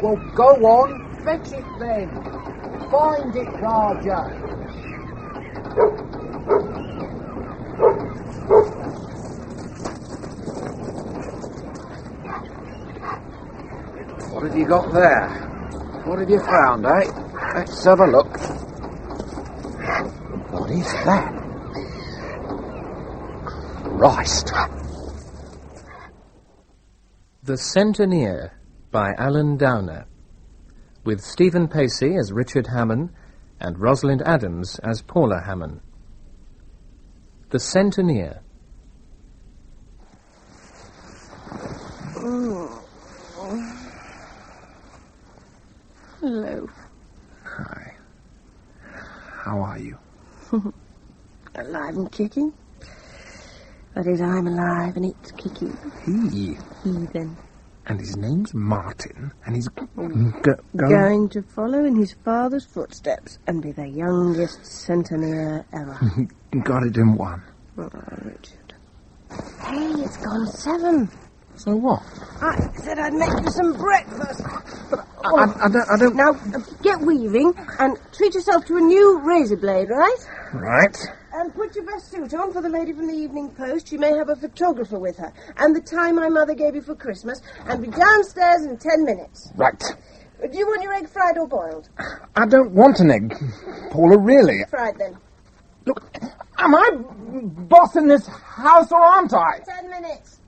Well, go on, fetch it then. Find it, Raja. What have you got there? What have you found, eh? Let's have a look. What is that? Christ. The Centenier by Alan Downer, with Stephen Pacey as Richard Hamon and Rosalind Adams as Paula Hamon. The Centenier. Hello. Hi. How are you? Alive and kicking. That is, I'm alive and it's kicking. He. Heathen. And his name's Martin, and he's Going to follow in his father's footsteps and be the youngest centenier ever. Got it in one. Oh, Richard. Hey, it's gone 7. So what? I said I'd make you some breakfast. But I don't... Now, get weaving and treat yourself to a new razor blade, right? Right. And put your best suit on for the lady from the Evening Post. She may have a photographer with her. And the tie my mother gave you for Christmas. And be downstairs in 10 minutes. Right. Do you want your egg fried or boiled? I don't want an egg, Paula, really. Fried, then. Look, am I boss in this house or aren't I? 10 minutes.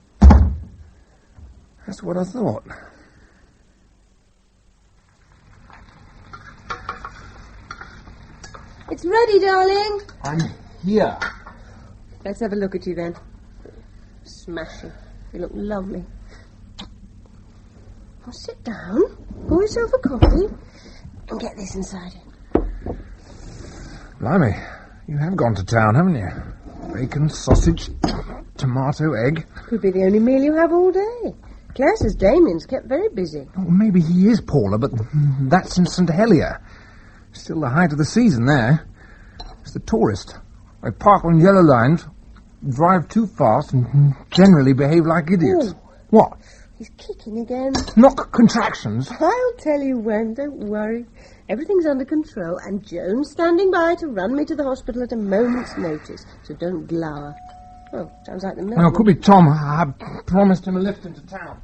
That's what I thought. It's ready, darling. I'm here. Let's have a look at you, then. Smashing. You look lovely. Well, sit down, pour yourself a coffee, and get this inside you. Blimey, you have gone to town, haven't you? Bacon, sausage, tomato, egg. Could be the only meal you have all day. Claire says Damien's kept very busy. Oh, maybe he is, Paula, but that's in St. Helier. Still the height of the season there. It's the tourist. They park on yellow lines, drive too fast, and generally behave like idiots. Oh. What? He's kicking again. Knock contractions. I'll tell you when, don't worry. Everything's under control, and Joan's standing by to run me to the hospital at a moment's notice, so don't glower. Oh, sounds like the milk. Well, it could be Tom. I promised him a lift into town.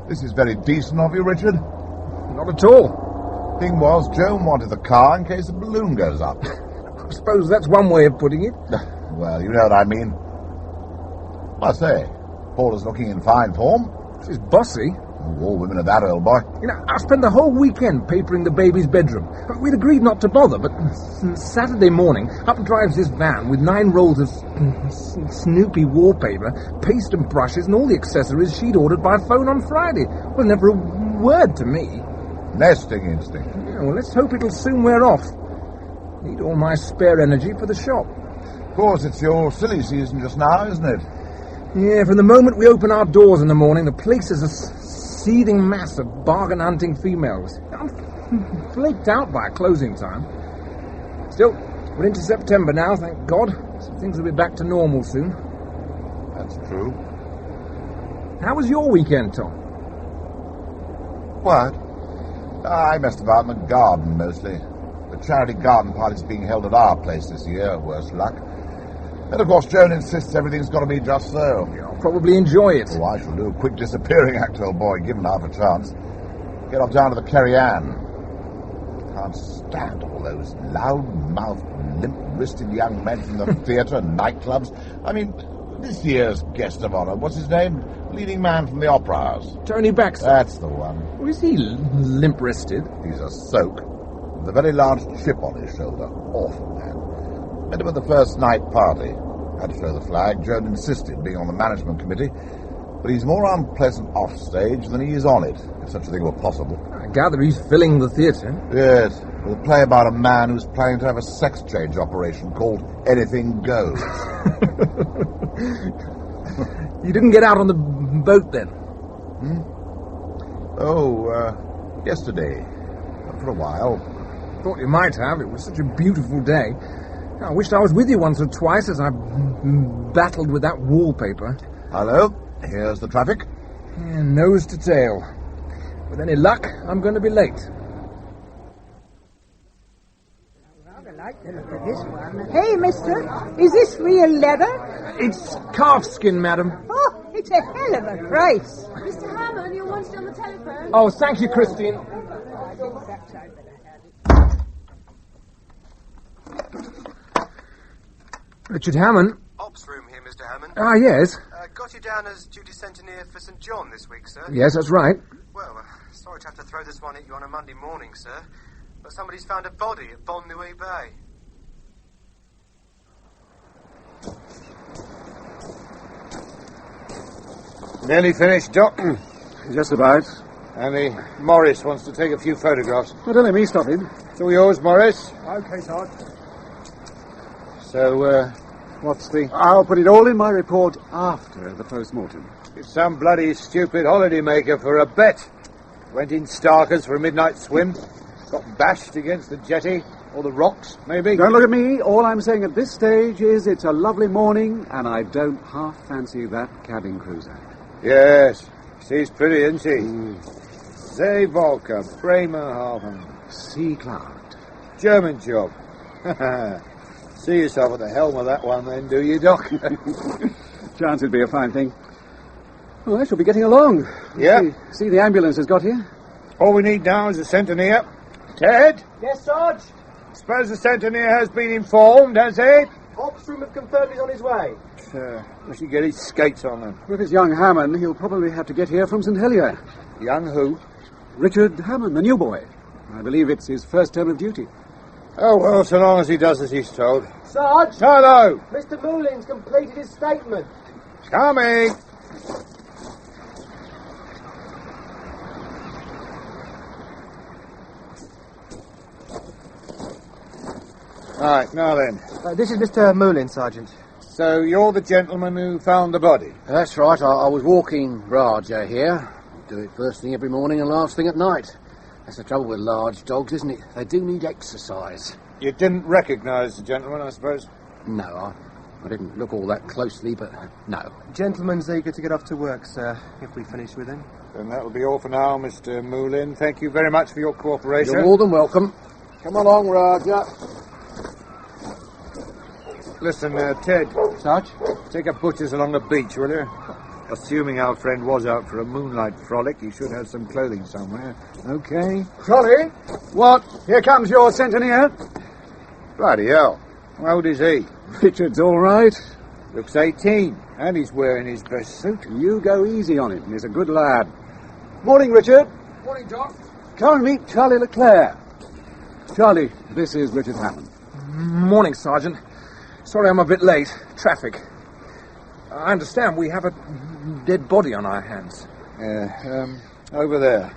This is very decent of you, Richard. Not at all. Thing was, Joan wanted the car in case the balloon goes up. I suppose that's one way of putting it. Well, you know what I mean. I say, Paula's looking in fine form. She's bossy. All women are that, old boy. You know, I spent the whole weekend papering the baby's bedroom. We'd agreed not to bother, but Saturday morning, up drives this van with 9 rolls of Snoopy wallpaper, paste and brushes, and all the accessories she'd ordered by phone on Friday. Well, never a word to me. Nesting instinct. Yeah, well, let's hope it'll soon wear off. Need all my spare energy for the shop. Of course, it's your silly season just now, isn't it? Yeah, from the moment we open our doors in the morning, the place is a seething mass of bargain-hunting females. I'm flaked out by closing time. Still, we're into September now, thank God. So things will be back to normal soon. That's true. How was your weekend, Tom? What? I messed about in the garden, mostly. The charity garden party's being held at our place this year, worse luck. And, of course, Joan insists everything's got to be just so. Yeah, I'll probably enjoy it. Oh, I shall do a quick disappearing act, old boy, given half a chance. Get off down to the Kerry Ann. Can't stand all those loud-mouthed, limp-wristed young men from the theatre and nightclubs. I mean, this year's guest of honour, what's his name? Leading man from the opera house. Tony Baxter. That's the one. Or is he limp-wristed? He's a soak, with a very large chip on his shoulder. Awful man. Met him at the first night party. Had to show the flag. Joan insisted, being on the management committee. But he's more unpleasant off stage than he is on it, if such a thing were possible. I gather he's filling the theatre. Yes, with a play about a man who's planning to have a sex change operation called Anything Goes. You didn't get out on the boat then? Yesterday. For a while. Thought you might have. It was such a beautiful day. I wished I was with you once or twice as I battled with that wallpaper. Hello, here's the traffic. And nose to tail. With any luck, I'm going to be late. I like the look of this one. Hey, mister, is this real leather? It's calf skin, madam. Oh, it's a hell of a price. Mr. Hamon, you're wanted on the telephone. Oh, thank you, Christine. I think perhaps I'd better have it. Richard Hamon. Ops room here, Mr. Hamon. Ah, yes. Got you down as duty Centenier for St. John this week, sir. Yes, that's right. Well, sorry to have to throw this one at you on a Monday morning, sir, but somebody's found a body at Bon Nuit Bay. Nearly finished, Doc. Just about. Only Morris wants to take a few photographs. Well, don't let me stop him. It's all yours, Morris. Okay, Sarge. So, what's the... I'll put it all in my report after the post-mortem. It's some bloody stupid holidaymaker for a bet. Went in Starkers for a midnight swim. Got bashed against the jetty. Or the rocks, maybe. Don't look at me. All I'm saying at this stage is it's a lovely morning, and I don't half fancy that cabin cruiser. Yes. She's pretty, isn't she? Zeevolker, Bremerhaven. Sea Cloud. German job. See yourself at the helm of that one then, do you, Doc? Chance it'd be a fine thing. Well, I shall be getting along. Yeah. See the ambulance has got here? All we need now is a Centenier. Ted? Yes, Sarge? Suppose the Centenier has been informed, has he? Ops room have confirmed he's on his way. We should get his skates on then. With his young Hamon, he'll probably have to get here from St. Helier. Young who? Richard Hamon, the new boy. I believe it's his first term of duty. Oh, well, so long as he does as he's told. Sarge! Hello! Mr. Moulin's completed his statement. Coming! Right, now then. This is Mr. Moulin, Sergeant. So you're the gentleman who found the body? That's right. I was walking Raja here. Do it first thing every morning and last thing at night. That's the trouble with large dogs, isn't it? They do need exercise. You didn't recognise the gentleman, I suppose? No, I didn't look all that closely, but no. Gentleman's eager to get off to work, sir, if we finish with him. Then that'll be all for now, Mr. Moulin. Thank you very much for your cooperation. You're more than welcome. Come along, Raja. Listen, Ted. Sarge? Take up butchers along the beach, will you? Assuming our friend was out for a moonlight frolic, he should have some clothing somewhere. Okay? Shirley? What? Here comes your Centenier. Bloody hell. How old is he? Richard's all right. Looks 18, and he's wearing his best suit. You go easy on him. He's a good lad. Morning, Richard. Morning, Doc. Come and meet Charlie Leclerc. Charlie, this is Richard Hamon. Morning, Sergeant. Sorry I'm a bit late. Traffic. I understand we have a dead body on our hands. Over there.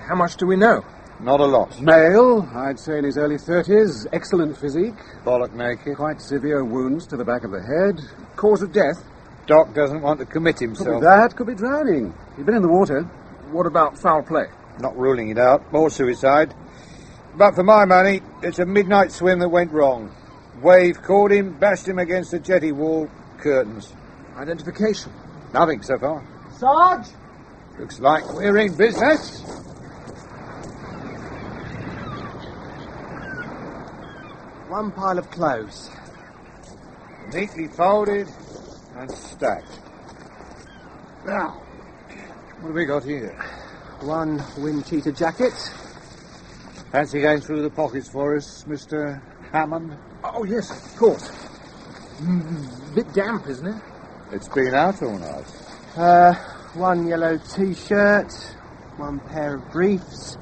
How much do we know? Not a lot. Male, I'd say in his early 30s. Excellent physique. Bollock naked. Quite severe wounds to the back of the head. Cause of death? Doc doesn't want to commit Could be himself. that, could be drowning. He'd been in the water. What about foul play? Not ruling it out. More suicide. But for my money, it's a midnight swim that went wrong. Wave caught him, bashed him against the jetty wall. Curtains. Identification? Nothing so far. Sarge! Looks like we're in business. One pile of clothes. Neatly folded and stacked. Now, what have we got here? One wind cheater jacket. Fancy going through the pockets for us, Mr. Hamon? Oh, yes, of course. Bit damp, isn't it? It's been out all night. One yellow T-shirt. One pair of briefs.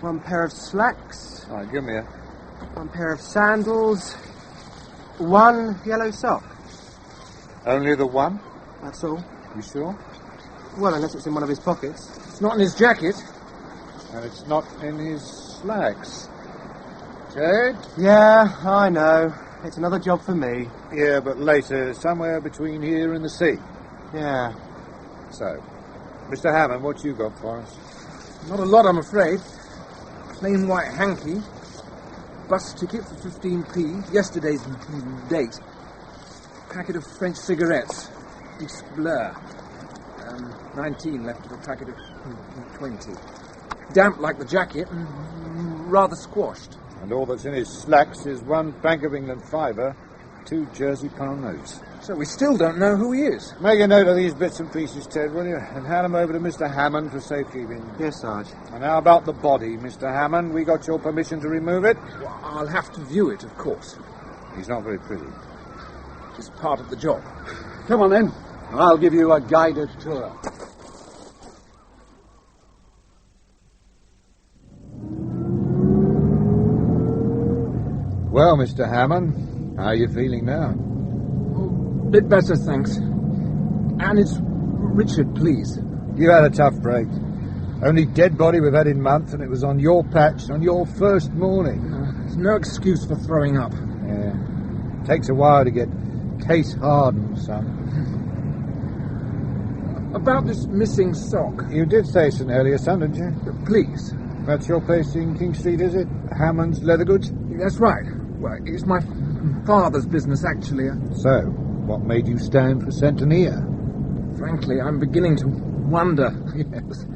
One pair of slacks. All right, give me a... One pair of sandals. One yellow sock. Only the one? That's all. You sure? Well, unless it's in one of his pockets. It's not in his jacket. And it's not in his slacks. Ted? Yeah, I know. It's another job for me. Yeah, but later, somewhere between here and the sea. Yeah. So, Mr. Hamon, what you got for us? Not a lot, I'm afraid. Plain white hanky. Bus ticket for 15p. Yesterday's date. Packet of French cigarettes. optics blur. 19 left of a packet of 20. Damp like the jacket and rather squashed. And all that's in his slacks is one Bank of England fiver, 2 Jersey pound notes. So we still don't know who he is. Make a note of these bits and pieces, Ted, will you? And hand them over to Mr. Hamon for safekeeping. Yes, Sarge. And how about the body, Mr. Hamon? We got your permission to remove it? Well, I'll have to view it, of course. He's not very pretty. It's part of the job. Come on, then. I'll give you a guided tour. Well, Mr. Hamon, how are you feeling now? Bit better, thanks. And it's Richard, please. You had a tough break. Only dead body we've had in months, and it was on your patch on your first morning. There's no excuse for throwing up. Yeah. Takes a while to get case hardened, son. About this missing sock. You did say so earlier, son, didn't you? Please. That's your place in King Street, is it? Hammond's Leather Goods? That's right. Well, it's my father's business, actually. So, what made you stand for Centenier? Frankly, I'm beginning to wonder. Yes.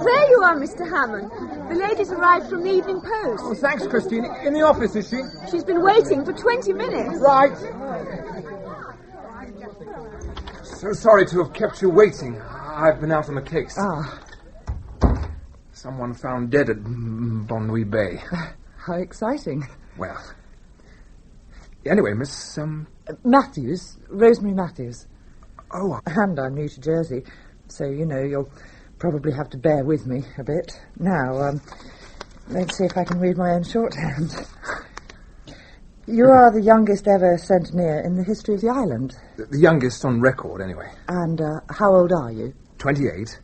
There you are, Mr. Hamon. The lady's arrived from the Evening Post. Oh, thanks, Christine. In the office, is she? She's been waiting for 20 minutes. Right. So sorry to have kept you waiting. I've been out on a case. Someone found dead at Bonnuy Bay. How exciting. Well, anyway, Miss, Matthews, Rosemary Matthews. Oh. And I'm new to Jersey, so, you know, you'll probably have to bear with me a bit. Now, let's see if I can read my own shorthand. You are the youngest ever centenier in the history of the island. The youngest on record, anyway. And how old are you? 28.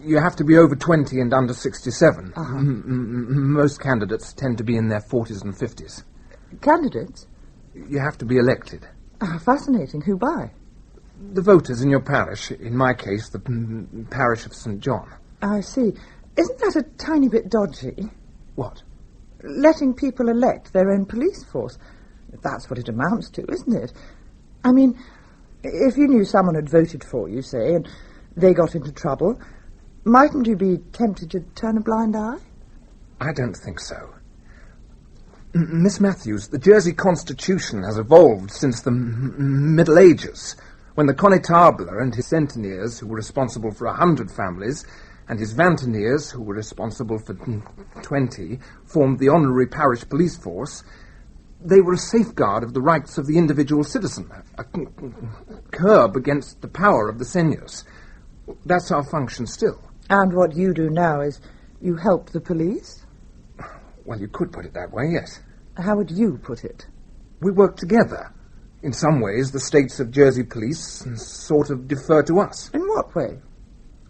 You have to be over 20 and under 67. Uh-huh. Most candidates tend to be in their 40s and 50s. Candidates? You have to be elected. Fascinating. Who by? The voters in your parish. In my case, the parish of St. John. I see. Isn't that a tiny bit dodgy? What? Letting people elect their own police force. That's what it amounts to, isn't it? I mean, if you knew someone had voted for you, say, and they got into trouble, mightn't you be tempted to turn a blind eye? I don't think so. Miss Matthews, the Jersey Constitution has evolved since the Middle Ages, when the Connétable and his Centeniers, who were responsible for 100 families, and his Vanteniers, who were responsible for 20, formed the honorary parish police force. They were a safeguard of the rights of the individual citizen, a curb against the power of the seigneurs. That's our function still. And what you do now is you help the police? Well, you could put it that way, yes. How would you put it? We work together. In some ways, the states of Jersey police sort of defer to us. In what way?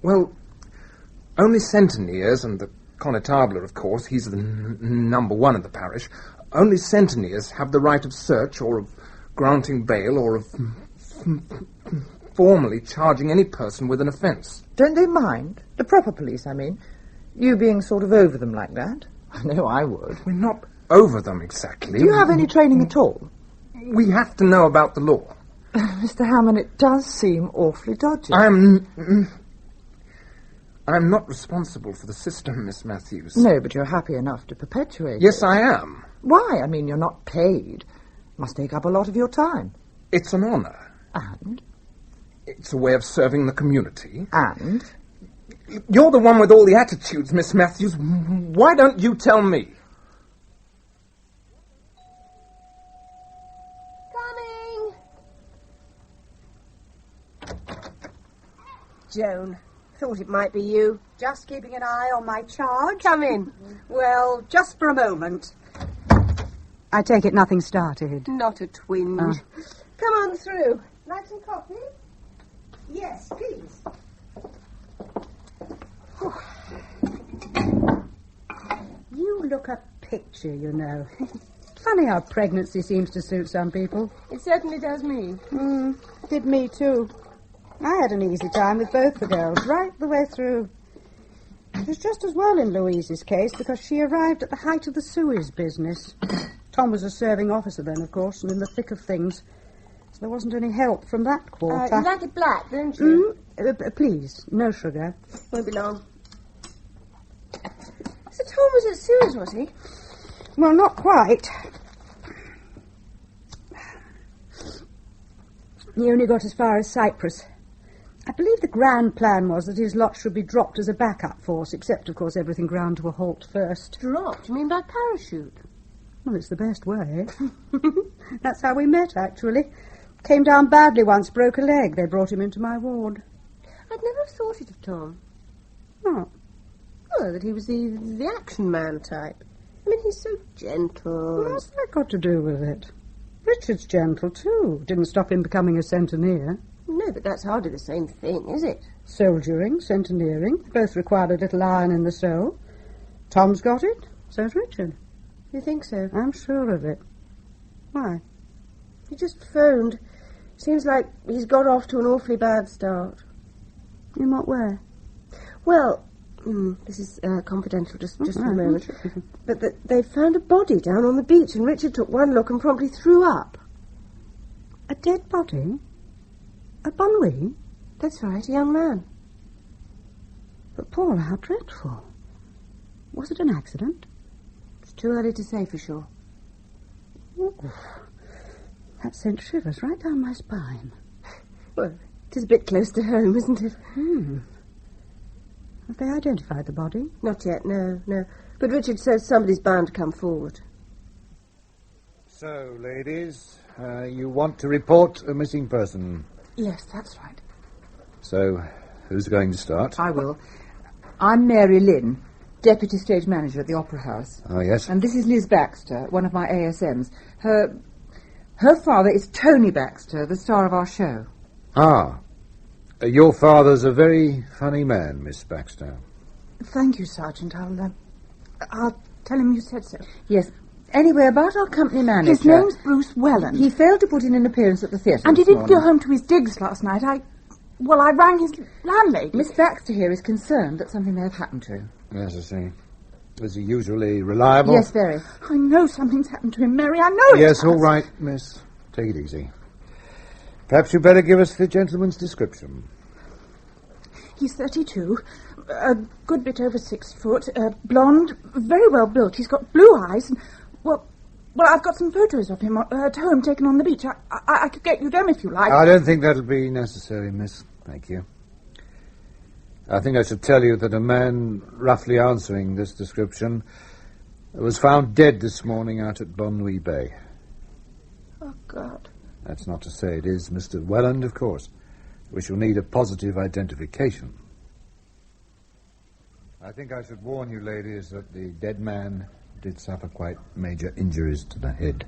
Well, only Centeniers, and the Connétable, of course, he's the number one in the parish, only Centeniers have the right of search or of granting bail or of formally charging any person with an offence. Don't they mind? The proper police, I mean. You being sort of over them like that? I know I would. We're not over them exactly. Do you have any training at all? We have to know about the law. Mr. Hamon, it does seem awfully dodgy. I'm not responsible for the system, Miss Matthews. No, but you're happy enough to perpetuate it. Yes, I am. Why? I mean, you're not paid. Must take up a lot of your time. It's an honour. And? It's a way of serving the community. And? You're the one with all the attitudes, Miss Matthews. Why don't you tell me? Coming! Joan, thought it might be you. Just keeping an eye on my charge. Come in. Well, just for a moment. I take it nothing started. Not a twinge. Come on through. Like some coffee? Yes, please. You look a picture, you know. Funny how pregnancy seems to suit some people. It certainly does me. Did me too. I had an easy time with both the girls, right the way through. It was just as well in Louise's case, because she arrived at the height of the Suez business. Tom was a serving officer then, of course, and in the thick of things. So there wasn't any help from that quarter. You like it black, don't you? Please, no sugar. Won't be long. So Tom was at Suez, was he? Well, not quite. He only got as far as Cyprus. I believe the grand plan was that his lot should be dropped as a backup force, except, of course, everything ground to a halt first. Dropped? You mean by parachute? Well, it's the best way. That's how we met, actually. Came down badly once, broke a leg. They brought him into my ward. I'd never thought it of Tom. Oh. Oh, that he was the action man type. I mean, he's so gentle. What's that got to do with it? Richard's gentle, too. Didn't stop him becoming a centenier. No, but that's hardly the same thing, is it? Soldiering, centeneering, both required a little iron in the soul. Tom's got it, so's Richard. You think so? I'm sure of it. Why? He just phoned. Seems like he's got off to an awfully bad start. In what way? Well, this is confidential, just for a moment. But they found a body down on the beach, and Richard took one look and promptly threw up. A dead body? At Bonwy? That's right, a young man. But, Paula, how dreadful. Was it an accident? It's too early to say for sure. Ooh, that sent shivers right down my spine. Well, it is a bit close to home, isn't it? Have they identified the body? Not yet, no. But Richard says somebody's bound to come forward. So, ladies, you want to report a missing person? Yes, that's right. So, who's going to start? I will. I'm Mary Lynn, Deputy Stage Manager at the Opera House. Oh, yes? And this is Liz Baxter, one of my ASMs. Her father is Tony Baxter, the star of our show. Ah. Your father's a very funny man, Miss Baxter. Thank you, Sergeant. I'll tell him you said so. Yes. Anyway, about our company manager... His name's Bruce Welland. He failed to put in an appearance at the theatre And he this didn't go home to his digs last night. I rang his landlady. Miss Baxter here is concerned that something may have happened to him. Yes, I see. Is he usually reliable? Yes, very. I know something's happened to him, Mary. I know it. Yes, all right, miss. Take it easy. Perhaps you'd better give us the gentleman's description. He's 32, a good bit over 6 foot, blonde, very well built. He's got blue eyes, and, well, I've got some photos of him at home taken on the beach. I could get you them if you like. I don't think that'll be necessary, miss. Thank you. I think I should tell you that a man roughly answering this description was found dead this morning out at Bonwy Bay. Oh, God. That's not to say it is Mr. Welland, of course. We shall need a positive identification. I think I should warn you, ladies, that the dead man did suffer quite major injuries to the head.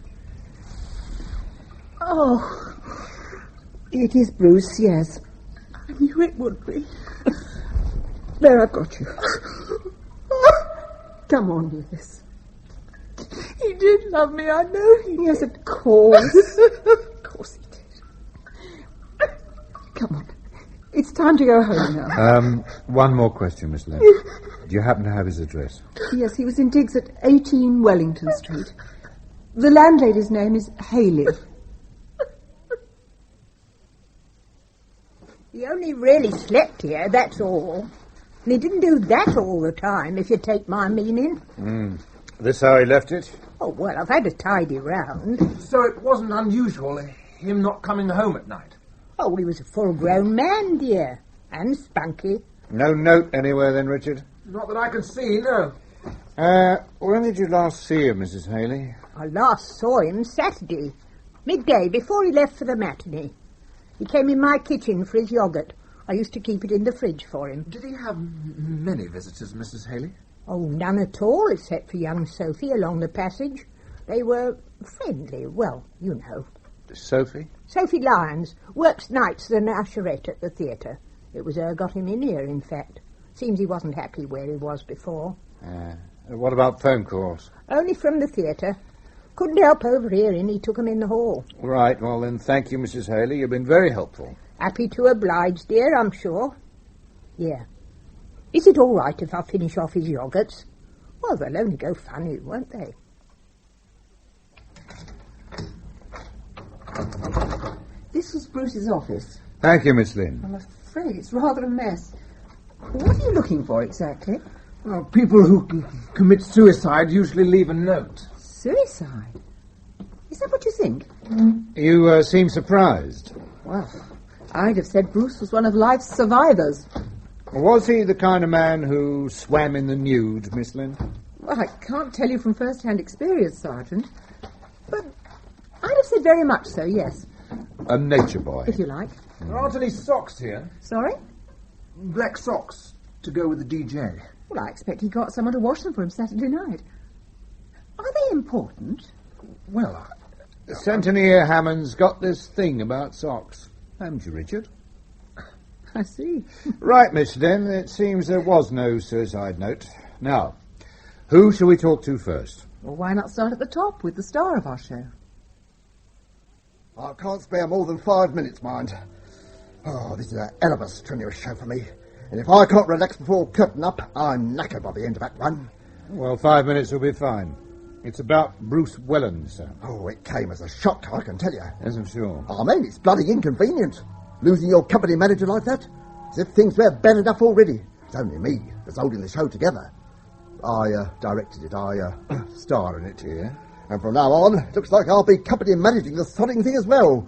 Oh, it is Bruce, yes. I knew it would be. There, I've got you. Come on, Liz. He did love me, I know he did. Yes, of course. Of course he did. Come on. It's time to go home now. One more question, Miss Laye. Do you happen to have his address? Yes, he was in digs at 18 Wellington Street. The landlady's name is Haley. He only really slept here, that's all. And he didn't do that all the time, if you take my meaning. This how he left it? Oh, well, I've had a tidy round. So it wasn't unusual, him not coming home at night? Oh, he was a full-grown man, dear. And spunky. No note anywhere then, Richard? Not that I can see, no. When did you last see him, Mrs. Haley? I last saw him Saturday, midday, before he left for the matinee. He came in my kitchen for his yoghurt. I used to keep it in the fridge for him. Did he have many visitors, Mrs. Haley? Oh, none at all, except for young Sophie along the passage. They were friendly, well, you know. Sophie? Sophie Lyons works nights as an usherette at the theatre. It was her got him in here, in fact. Seems he wasn't happy where he was before. What about phone calls? Only from the theatre. Couldn't help overhearing. He took 'em in the hall. Right, well then, thank you, Mrs. Haley. You've been very helpful. Happy to oblige, dear, I'm sure. Yeah. Is it all right if I finish off his yoghurts? Well, they'll only go funny, won't they? This was Bruce's office. Thank you, Miss Lynn. I'm afraid it's rather a mess. What are you looking for exactly? Well, people who commit suicide usually leave a note. Suicide? Is that what you think? You seem surprised. Well, I'd have said Bruce was one of life's survivors. Was he the kind of man who swam in the nude, Miss Lynn? Well, I can't tell you from first-hand experience, Sergeant. But I'd have said very much so, yes. A nature boy. If you like. There aren't any socks here. Sorry? Black socks to go with the DJ. Well, I expect he got someone to wash them for him Saturday night. Are they important? Well, Centenier Hamon's got this thing about socks. Haven't you, Richard? I see. Right, Miss Lynn, it seems there was no suicide note. Now, who shall we talk to first? Well, why not start at the top with the star of our show? I can't spare more than 5 minutes, mind. Oh, this is a hell of a strenuous show for me. And if I can't relax before curtain up, I'm knackered by the end of Act 1. Well, 5 minutes will be fine. It's about Bruce Welland, sir. Oh, it came as a shock, I can tell you. Yes, I'm sure. I mean, it's bloody inconvenient. Losing your company manager like that. As if things were bad enough already. It's only me that's holding the show together. I directed it. I star in it. Yeah. And from now on, it looks like I'll be company managing the sodding thing as well.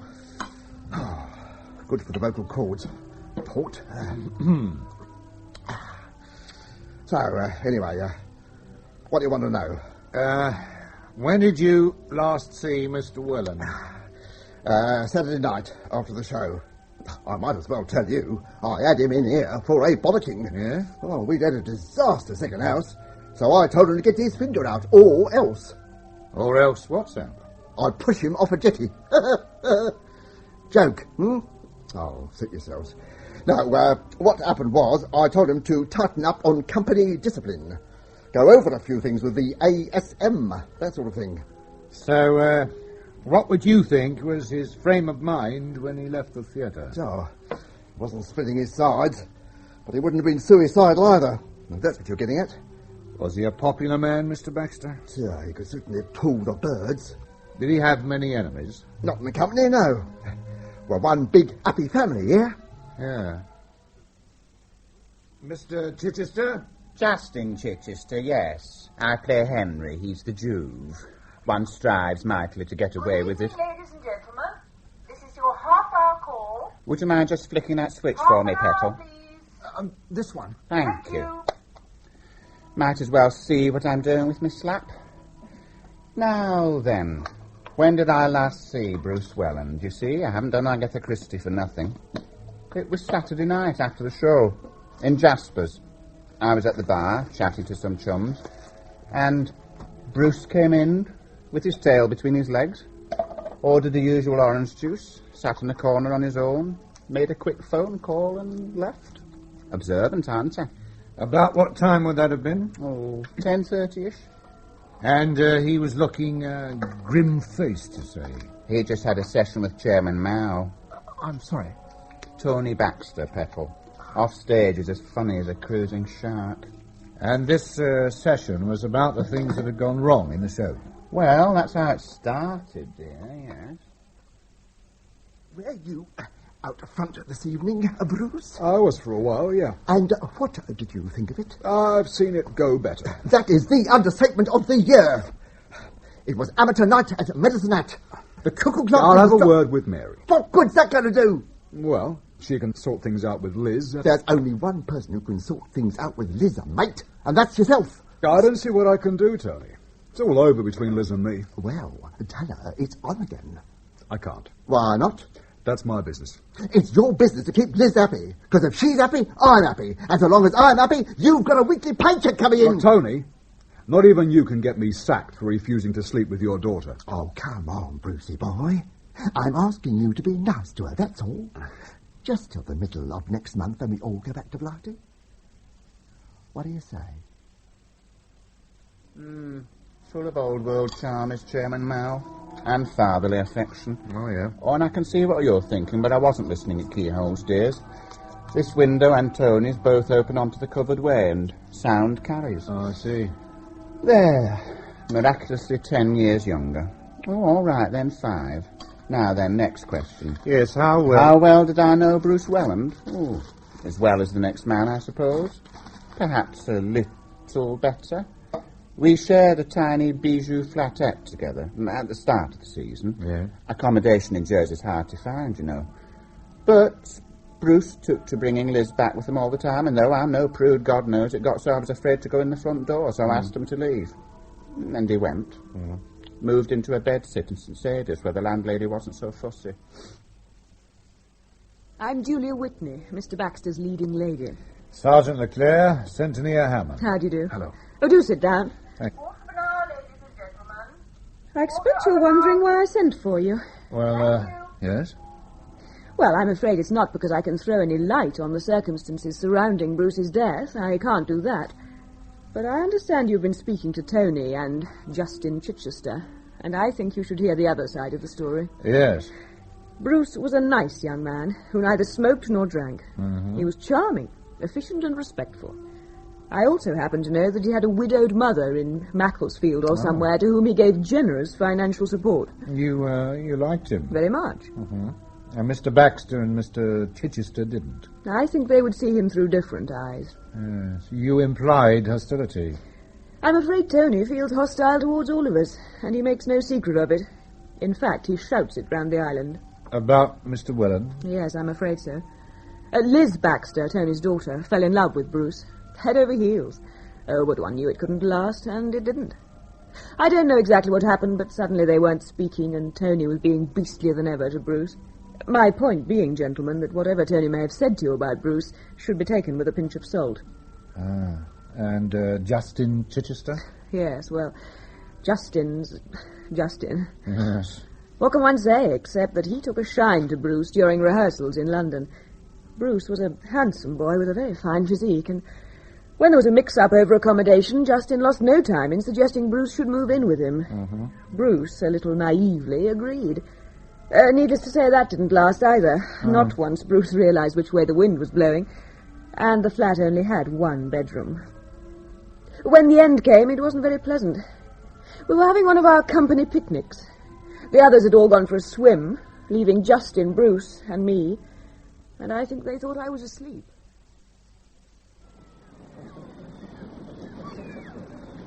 Good for the vocal cords. Port. So, anyway, what do you want to know? When did you last see Mr. Welland? Saturday night, after the show. I might as well tell you, I had him in here for a bollocking. Yeah? Oh, we'd had a disaster second house, so I told him to get his finger out, or else. Or else what, sir? I'd push him off a jetty. Joke, hmm? Oh, suit yourselves. No, what happened was, I told him to tighten up on company discipline. Go over a few things with the ASM, that sort of thing. So, what would you think was his frame of mind when he left the theatre? Oh, he wasn't splitting his sides, but he wouldn't have been suicidal either, if that's what you're getting at. Was he a popular man, Mr. Baxter? Yeah, he could certainly pull the birds. Did he have many enemies? Not in the company, no. Well, one big, happy family, yeah? Yeah. Mr. Chichester? Just in Chichester, yes. I play Henry, he's the Juve. One strives mightily to get away with it. Ladies and gentlemen, this is your half-hour call. Would you mind just flicking that switch for me, Petal? This one. Thank you. Might as well see what I'm doing with my slap. Now then, when did I last see Bruce Welland? You see, I haven't done Agatha Christie for nothing. It was Saturday night after the show, in Jasper's. I was at the bar, chatting to some chums, and Bruce came in with his tail between his legs, ordered the usual orange juice, sat in a corner on his own, made a quick phone call and left. Observant, aren't I? About what time would that have been? Oh, 10:30ish. And he was looking grim-faced, you say? He just had a session with Chairman Mao. I'm sorry. Tony Baxter, Petal. Off stage is as funny as a cruising shark. And this session was about the things that had gone wrong in the show? Well, that's how it started, dear, yes. Were you out front this evening, Bruce? I was for a while, yeah. And what did you think of it? I've seen it go better. That is the understatement of the year. It was amateur night at Medicine-At. The Cooklin... I'll have a word with Mary. What good's that going to do? Well, she can sort things out with Liz. There's only one person who can sort things out with Liz, mate, and that's yourself. I don't see what I can do, Tony. It's all over between Liz and me. Well, tell her it's on again. I can't. Why not? That's my business. It's your business to keep Liz happy, because if she's happy, I'm happy. And so long as I'm happy, you've got a weekly paycheck coming in. But, Tony, not even you can get me sacked for refusing to sleep with your daughter. Oh, come on, Brucey boy. I'm asking you to be nice to her, that's all. Just till the middle of next month when we all go back to Blighty. What do you say? Full of old world charm is Chairman Mao. And fatherly affection. Oh, yeah. Oh, and I can see what you're thinking, but I wasn't listening at keyholes, dears. This window and Tony's both open onto the covered way, and sound carries. Oh, I see. There. Miraculously 10 years younger. Oh, all right then, 5. Now then, next question. Yes, how well... How well did I know Bruce Welland? Oh, as well as the next man, I suppose. Perhaps a little better. We shared a tiny bijou flatette together at the start of the season. Yeah. Accommodation in Jersey's hard to find, you know. But Bruce took to bringing Liz back with him all the time, and though I'm no prude, God knows, it got so I was afraid to go in the front door, so I asked him to leave. And he went. Moved into a bedsit in St. Sadie's, where the landlady wasn't so fussy. I'm Julia Whitney, Mr. Baxter's leading lady. Sergeant Leclerc, Centenier Hamon. How do you do? Hello. Oh, do sit down. Thank I expect you're wondering why I sent for you. Well, yes? Well, I'm afraid it's not because I can throw any light on the circumstances surrounding Bruce's death. I can't do that. But I understand you've been speaking to Tony and Justin Chichester, and I think you should hear the other side of the story. Yes. Bruce was a nice young man who neither smoked nor drank. He was charming, efficient and respectful. I also happen to know that he had a widowed mother in Macclesfield or somewhere to whom he gave generous financial support. You liked him? Very much. And Mr. Baxter and Mr. Chichester didn't? I think they would see him through different eyes. Yes. You implied hostility. I'm afraid Tony feels hostile towards all of us, and he makes no secret of it. In fact, he shouts it round the island. About Mr. Welland? Yes, I'm afraid so. Liz Baxter, Tony's daughter, fell in love with Bruce. Head over heels. Oh, but one knew it couldn't last, and it didn't. I don't know exactly what happened, but suddenly they weren't speaking, and Tony was being beastlier than ever to Bruce. My point being, gentlemen, that whatever Tony may have said to you about Bruce should be taken with a pinch of salt. And Justin Chichester? Yes, well, Justin. Yes. What can one say, except that he took a shine to Bruce during rehearsals in London. Bruce was a handsome boy with a very fine physique, and when there was a mix-up over accommodation, Justin lost no time in suggesting Bruce should move in with him. Bruce, a little naively, agreed. Needless to say, that didn't last either. Not once Bruce realized which way the wind was blowing, and the flat only had one bedroom. When the end came, it wasn't very pleasant. We were having one of our company picnics. The others had all gone for a swim, leaving Justin, Bruce, and me, and I think they thought I was asleep.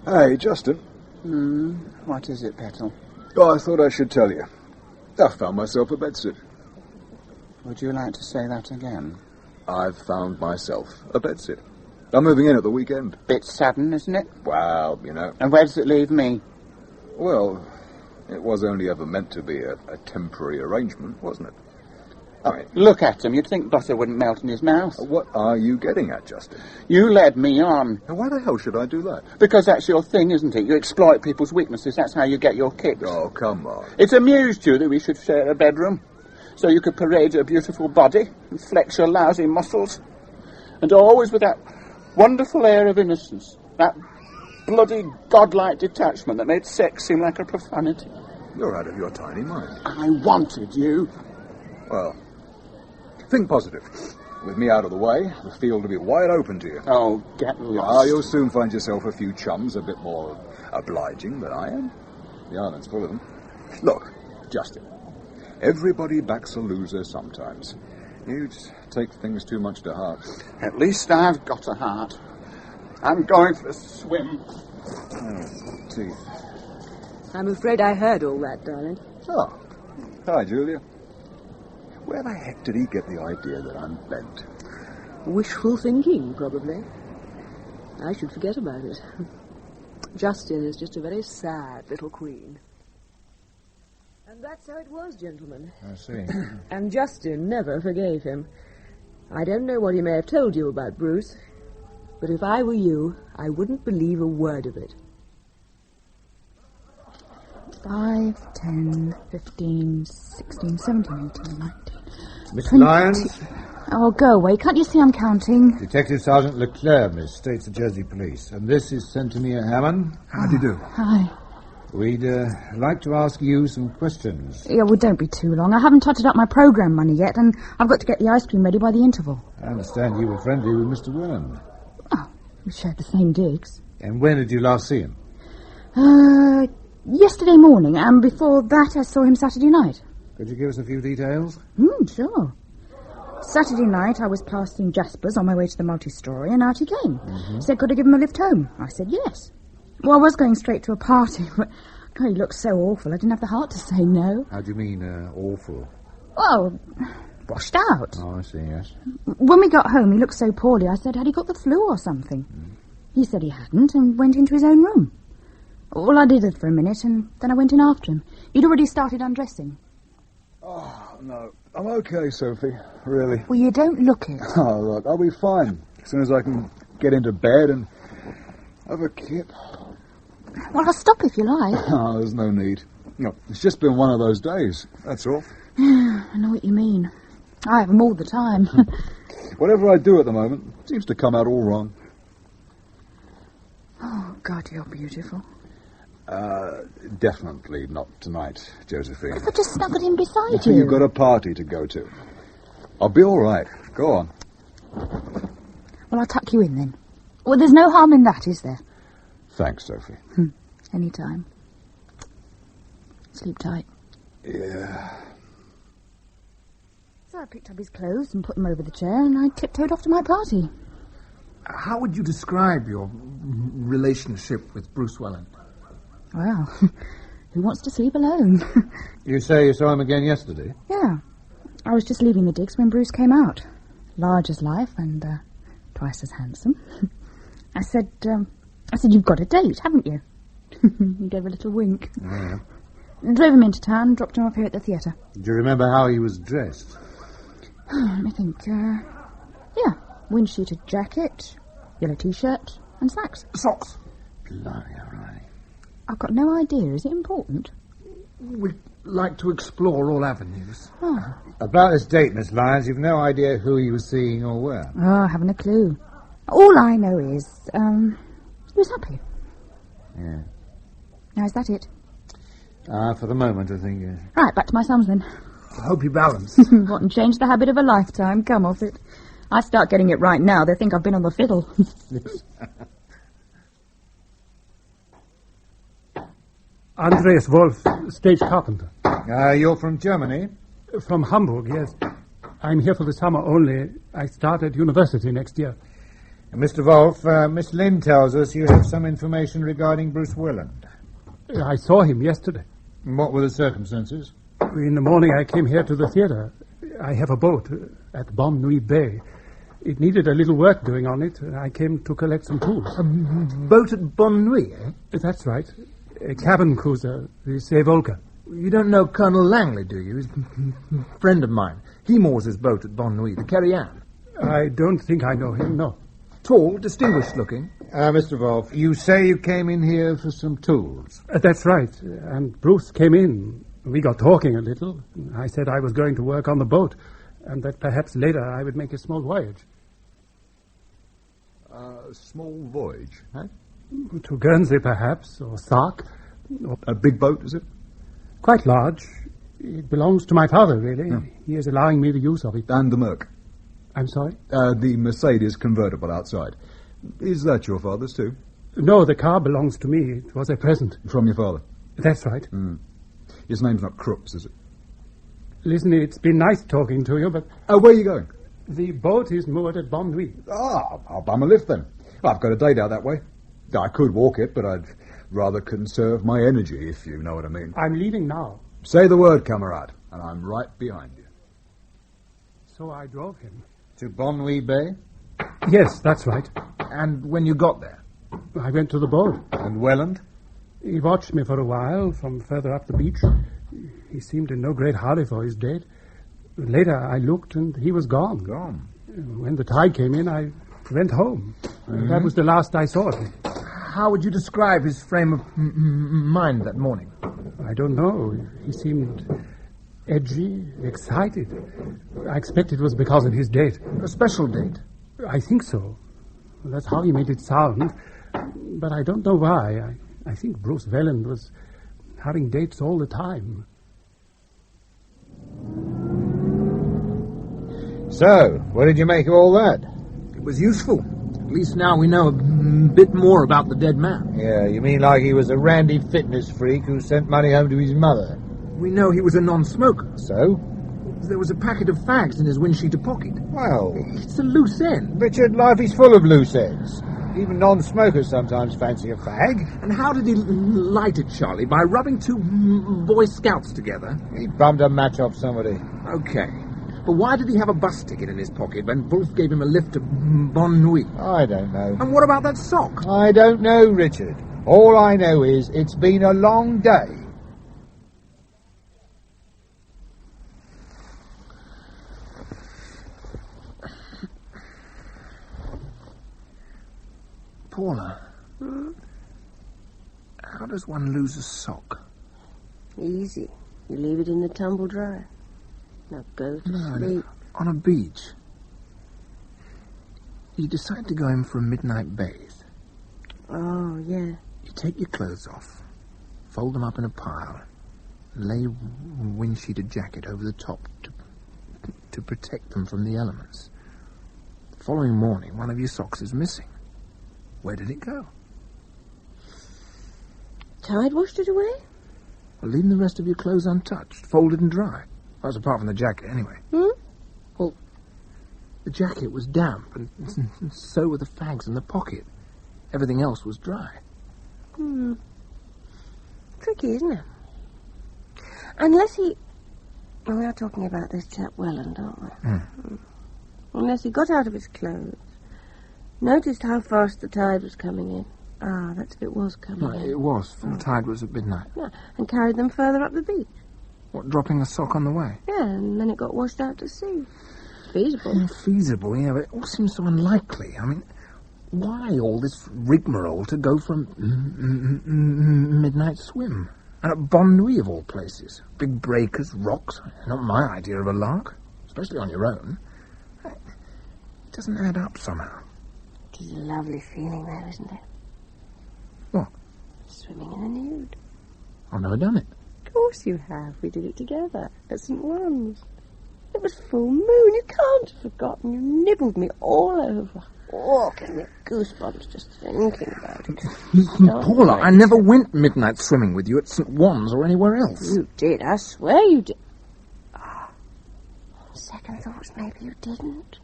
Hey, Justin. What is it, Petal? Oh, I thought I should tell you. I found myself a bedsit. Would you like to say that again? I've found myself a bedsit. I'm moving in at the weekend. Bit sudden, isn't it? Well, you know. And where does it leave me? Well, it was only ever meant to be a temporary arrangement, wasn't it? I mean, look at him. You'd think butter wouldn't melt in his mouth. What are you getting at, Justin? You led me on. And why the hell should I do that? Because that's your thing, isn't it? You exploit people's weaknesses. That's how you get your kicks. Oh, come on. It amused you that we should share a bedroom, so you could parade your beautiful body and flex your lousy muscles, and always with that wonderful air of innocence, that bloody godlike detachment that made sex seem like a profanity. You're out of your tiny mind. I wanted you. Well, think positive. With me out of the way, the field will be wide open to you. Oh, get lost. You'll soon find yourself a few chums a bit more obliging than I am. The island's full of them. Look, Justin, everybody backs a loser sometimes. You just take things too much to heart. At least I've got a heart. I'm going for a swim. Oh, teeth. I'm afraid I heard all that, darling. Oh, hi, Julia. Where the heck did he get the idea that I'm bent? Wishful thinking, probably. I should forget about it. Justin is just a very sad little queen. And that's how it was, gentlemen. I see. And Justin never forgave him. I don't know what he may have told you about Bruce, but if I were you, I wouldn't believe a word of it. 5, 10, 15, 16, 17, 18, 19... Miss 20. Lyons? Oh, go away. Can't you see I'm counting? Detective Sergeant Leclerc, Miss, States of Jersey Police. And this is Centenier Hamon. How do you do? Hi. We'd like to ask you some questions. Yeah, well, don't be too long. I haven't totted up my programme money yet, and I've got to get the ice cream ready by the interval. I understand you were friendly with Mr. Welland. Oh, we shared the same digs. And when did you last see him? Yesterday morning, and before that I saw him Saturday night. Could you give us a few details? Sure. Saturday night I was passing Jasper's on my way to the multi-story, and out he came. Mm-hmm. Said, could I give him a lift home? I said, yes. Well, I was going straight to a party, but God, he looked so awful, I didn't have the heart to say no. How do you mean, awful? Well, washed out. Oh, I see, yes. When we got home, he looked so poorly, I said, had he got the flu or something? He said he hadn't, and went into his own room. Well, I did it for a minute, and then I went in after him. He'd already started undressing. Oh, no. I'm okay, Sophie. Really. Well, you don't look it. Oh, look, I'll be fine. As soon as I can get into bed and have a kip. Well, I'll stop if you like. Oh, there's no need. No, it's just been one of those days, that's all. I know what you mean. I have them all the time. Whatever I do at the moment seems to come out all wrong. Oh, God, you're beautiful. Definitely not tonight, Josephine. If I just snuggled in beside you. You've got a party to go to. I'll be all right. Go on. Well, I'll tuck you in then. Well, there's no harm in that, is there? Thanks, Sophie. Any time. Sleep tight. Yeah. So I picked up his clothes and put them over the chair, and I tiptoed off to my party. How would you describe your relationship with Bruce Welland? Well, who wants to sleep alone? You say you saw him again yesterday? Yeah. I was just leaving the digs when Bruce came out. Large as life and twice as handsome. I said, you've got a date, haven't you? He gave a little wink. Yeah. Drove him into town, dropped him off here at the theatre. Do you remember how he was dressed? Let me think. Yeah, wind-sheeted jacket, yellow T-shirt, and slacks. Socks. Blimey, all right. I've got no idea. Is it important? We'd like to explore all avenues. Oh. About this date, Miss Lyons, you've no idea who he was seeing or where? Oh, I haven't a clue. All I know is, he was happy. Yeah. Now, is that it? For the moment, I think, yes. Right, back to my sums then. I hope you balance. What, and change the habit of a lifetime? Come off it. I start getting it right now, they think I've been on the fiddle. Andreas Wolf, stage carpenter. You're from Germany? From Hamburg, yes. I'm here for the summer only. I start at university next year. Mr. Wolf, Miss Lynn tells us you have some information regarding Bruce Welland. I saw him yesterday. And what were the circumstances? In the morning I came here to the theatre. I have a boat at Bonne Nuit Bay. It needed a little work doing on it. I came to collect some tools. A boat at Bonne Nuit, eh? That's right. A cabin cruiser, the Volga. You don't know Colonel Langley, do you? He's a friend of mine. He moors his boat at Bonne Nuit, the Carrie Ann. I don't think I know him, no. Tall, distinguished looking. Mr. Wolf, you say you came in here for some tools. That's right. And Bruce came in. We got talking a little. I said I was going to work on the boat, and that perhaps later I would make a small voyage. Small voyage, huh? To Guernsey, perhaps, or Sark. A big boat, is it? Quite large. It belongs to my father, really. Yeah. He is allowing me the use of it. And the Merc? I'm sorry? The Mercedes convertible outside. Is that your father's, too? No, the car belongs to me. It was a present. From your father? That's right. His name's not Crooks, is it? Listen, it's been nice talking to you, but... where are you going? The boat is moored at Bonne Nuit. I'll bum a lift then. I've got a date out that way. I could walk it, but I'd rather conserve my energy, if you know what I mean. I'm leaving now. Say the word, comrade, and I'm right behind you. So I drove him. To Bonne Nuit Bay? Yes, that's right. And when you got there? I went to the boat. And Welland? He watched me for a while from further up the beach. He seemed in no great hurry for his date. Later I looked and he was gone. Gone? When the tide came in, I went home. That was the last I saw of him. How would you describe his frame of mind that morning? I don't know. He seemed edgy, excited. I expect it was because of his date. A special date? I think so. That's how he made it sound. But I don't know why. I think Bruce Welland was having dates all the time. So, what did you make of all that? It was useful. At least now we know a bit more about the dead man. Yeah, you mean like he was a randy fitness freak who sent money home to his mother? We know he was a non-smoker. So? There was a packet of fags in his windsheeter pocket. Well... It's a loose end. Richard, life is full of loose ends. Even non-smokers sometimes fancy a fag. And how did he light it, Charlie? By rubbing two Boy Scouts together? He bummed a match off somebody. Okay. But why did he have a bus ticket in his pocket when Wolf gave him a lift to Bonne Nuit? I don't know. And what about that sock? I don't know, Richard. All I know is it's been a long day. Paula, how does one lose a sock? Easy. You leave it in the tumble dryer. Now go to sleep. On a beach. You decide to go in for a midnight bathe. Oh, yeah. You take your clothes off, fold them up in a pile, and lay your windsheeter jacket over the top to protect them from the elements. The following morning, one of your socks is missing. Where did it go? Tide washed it away? Well, leaving the rest of your clothes untouched, folded and dry. That's apart from the jacket, anyway. Well, the jacket was damp, and so were the fags in the pocket. Everything else was dry. Tricky, isn't it? Unless he... Well, we are talking about this chap Welland, aren't we? Unless he got out of his clothes, noticed how fast the tide was coming in. Ah, that's if it was coming in. It was. The tide was at midnight. Yeah, and carried them further up the beach. What, dropping a sock on the way? Yeah, and then it got washed out to sea. Feasible. Feasible, yeah, but it all seems so unlikely. I mean, why all this rigmarole to go for a midnight swim? And at Bonne Nuit, of all places. Big breakers, rocks. Not my idea of a lark. Especially on your own. It doesn't add up somehow. It is a lovely feeling, though, isn't it? What? Swimming in the nude. I've never done it. Of course you have. We did it together at St. One's. It was full moon. You can't have forgotten. You nibbled me all over. Oh, getting me goosebumps just thinking about it. Paula, I never went midnight swimming with you at St. One's or anywhere else. You did. I swear you did. Oh, on second thoughts, maybe you didn't.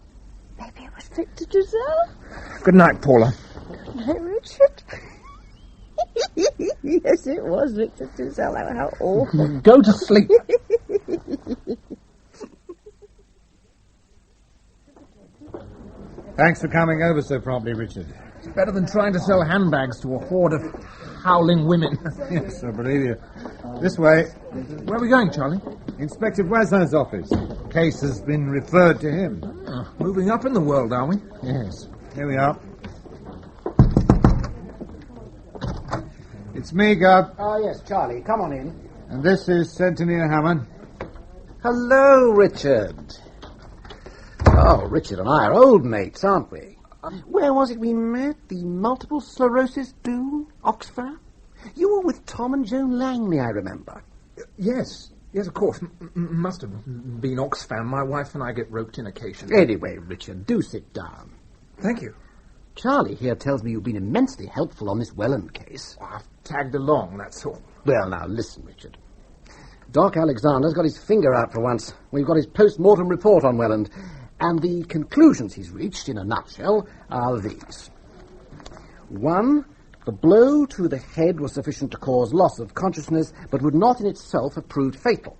Maybe it was Victor Giselle. Good night, Paula. Good night, Richard. Yes, it was Victor Giselle. How awful. Go to sleep. Thanks for coming over so promptly, Richard. It's better than trying to sell handbags to a horde of howling women. Yes, I believe you. This way. Where are we going, Charlie? Inspector Voisin's office. Case has been referred to him. Moving up in the world, are we? Yes. Here we are. It's me, Gov. Oh, yes, Charlie. Come on in. And this is Centenier Hamon. Hello, Richard. Oh, Richard and I are old mates, aren't we? Where was it we met? The multiple sclerosis do? Oxfam? You were with Tom and Joan Langley, I remember. Yes, of course. Must have been Oxfam. My wife and I get roped in occasionally. Anyway, Richard, do sit down. Thank you. Charlie here tells me you've been immensely helpful on this Welland case. I've tagged along, that's all. Well, now, listen, Richard. Doc Alexander's got his finger out for once. We've got his post-mortem report on Welland. And the conclusions he's reached, in a nutshell, are these. 1. The blow to the head was sufficient to cause loss of consciousness, but would not in itself have proved fatal.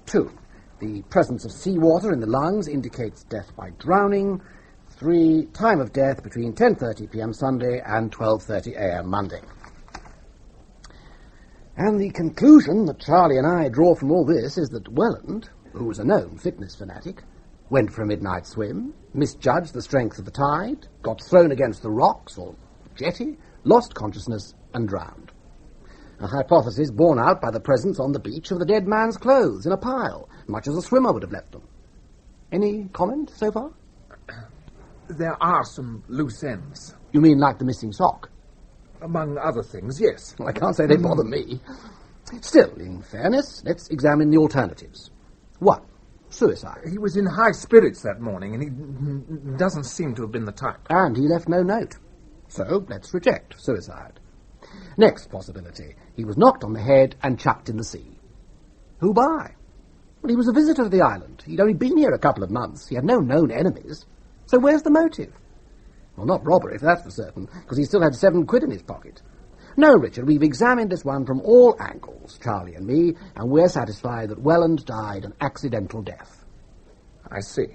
2. The presence of seawater in the lungs indicates death by drowning. 3. Time of death between 10:30 p.m. Sunday and 12:30 a.m. Monday. And the conclusion that Charlie and I draw from all this is that Welland, who was a known fitness fanatic, went for a midnight swim, misjudged the strength of the tide, got thrown against the rocks or jetty, lost consciousness, and drowned. A hypothesis borne out by the presence on the beach of the dead man's clothes in a pile, much as a swimmer would have left them. Any comment so far? There are some loose ends. You mean like the missing sock? Among other things, yes. Well, I can't say they bother me. Still, in fairness, let's examine the alternatives. 1. Suicide. He was in high spirits that morning, and he doesn't seem to have been the type. And he left no note. So, let's reject suicide. Next possibility. He was knocked on the head and chucked in the sea. Who by? Well, he was a visitor to the island. He'd only been here a couple of months. He had no known enemies. So where's the motive? Well, not robbery, that's for certain, because he still had £7 in his pocket. No, Richard, we've examined this one from all angles, Charlie and me, and we're satisfied that Welland died an accidental death. I see.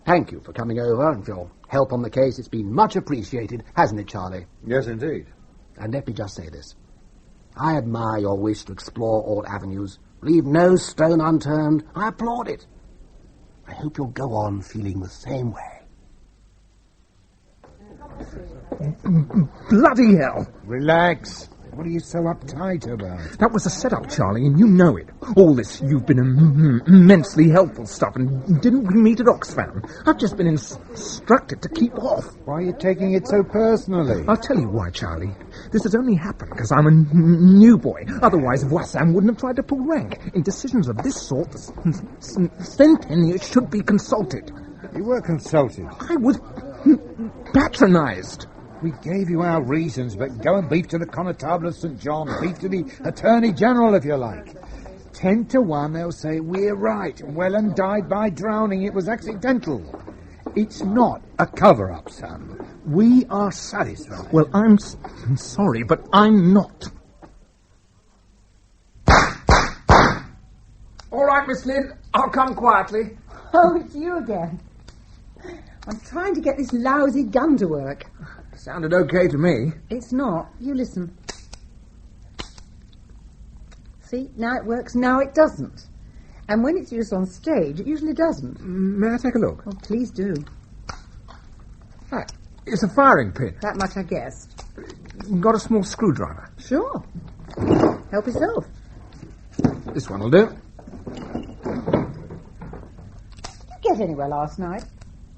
Thank you for coming over and for your help on the case. It's been much appreciated, hasn't it, Charlie? Yes, indeed. And let me just say this. I admire your wish to explore all avenues. Leave no stone unturned. I applaud it. I hope you'll go on feeling the same way. Bloody hell! Relax. What are you so uptight about? That was a setup, Charlie, and you know it. All this, you've been immensely helpful stuff, and didn't we meet at Oxfam? I've just been instructed to keep off. Why are you taking it so personally? I'll tell you why, Charlie. This has only happened because I'm a new boy. Otherwise, Voisin wouldn't have tried to pull rank. In decisions of this sort, the Centenier should be consulted. You were consulted. I was patronized. We gave you our reasons, but go and beef to the Constable of St. John, beef to the Attorney General, if you like. 10 to 1, they'll say, we're right. Welland died by drowning. It was accidental. It's not a cover-up, son. We are satisfied. Well, I'm sorry, but I'm not. All right, Miss Lynn, I'll come quietly. Oh, it's you again. I'm trying to get this lousy gun to work. Sounded okay to me. It's not. You listen. See, now it works, now it doesn't. And when it's used on stage, it usually doesn't. May I take a look? Oh, please do. Right. It's a firing pin. That much I guessed. Got a small screwdriver? Sure. Help yourself. This one will do. Did you get anywhere last night?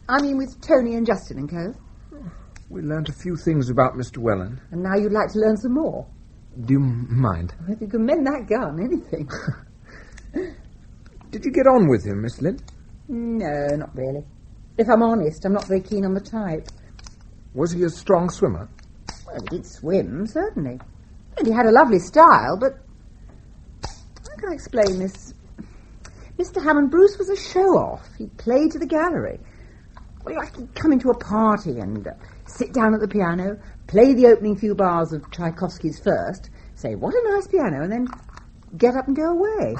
I mean with Tony and Justin and co. We learnt a few things about Mr. Welland. And now you'd like to learn some more? Do you mind? If you can mend that gun, anything. Did you get on with him, Miss Lynn? No, not really. If I'm honest, I'm not very keen on the type. Was he a strong swimmer? Well, he did swim, certainly. And he had a lovely style, but... How can I explain this? Mr. Hamon, Bruce was a show-off. He played to the gallery. Well, like he'd come into a party and sit down at the piano, play the opening few bars of Tchaikovsky's First, say, what a nice piano, and then get up and go away.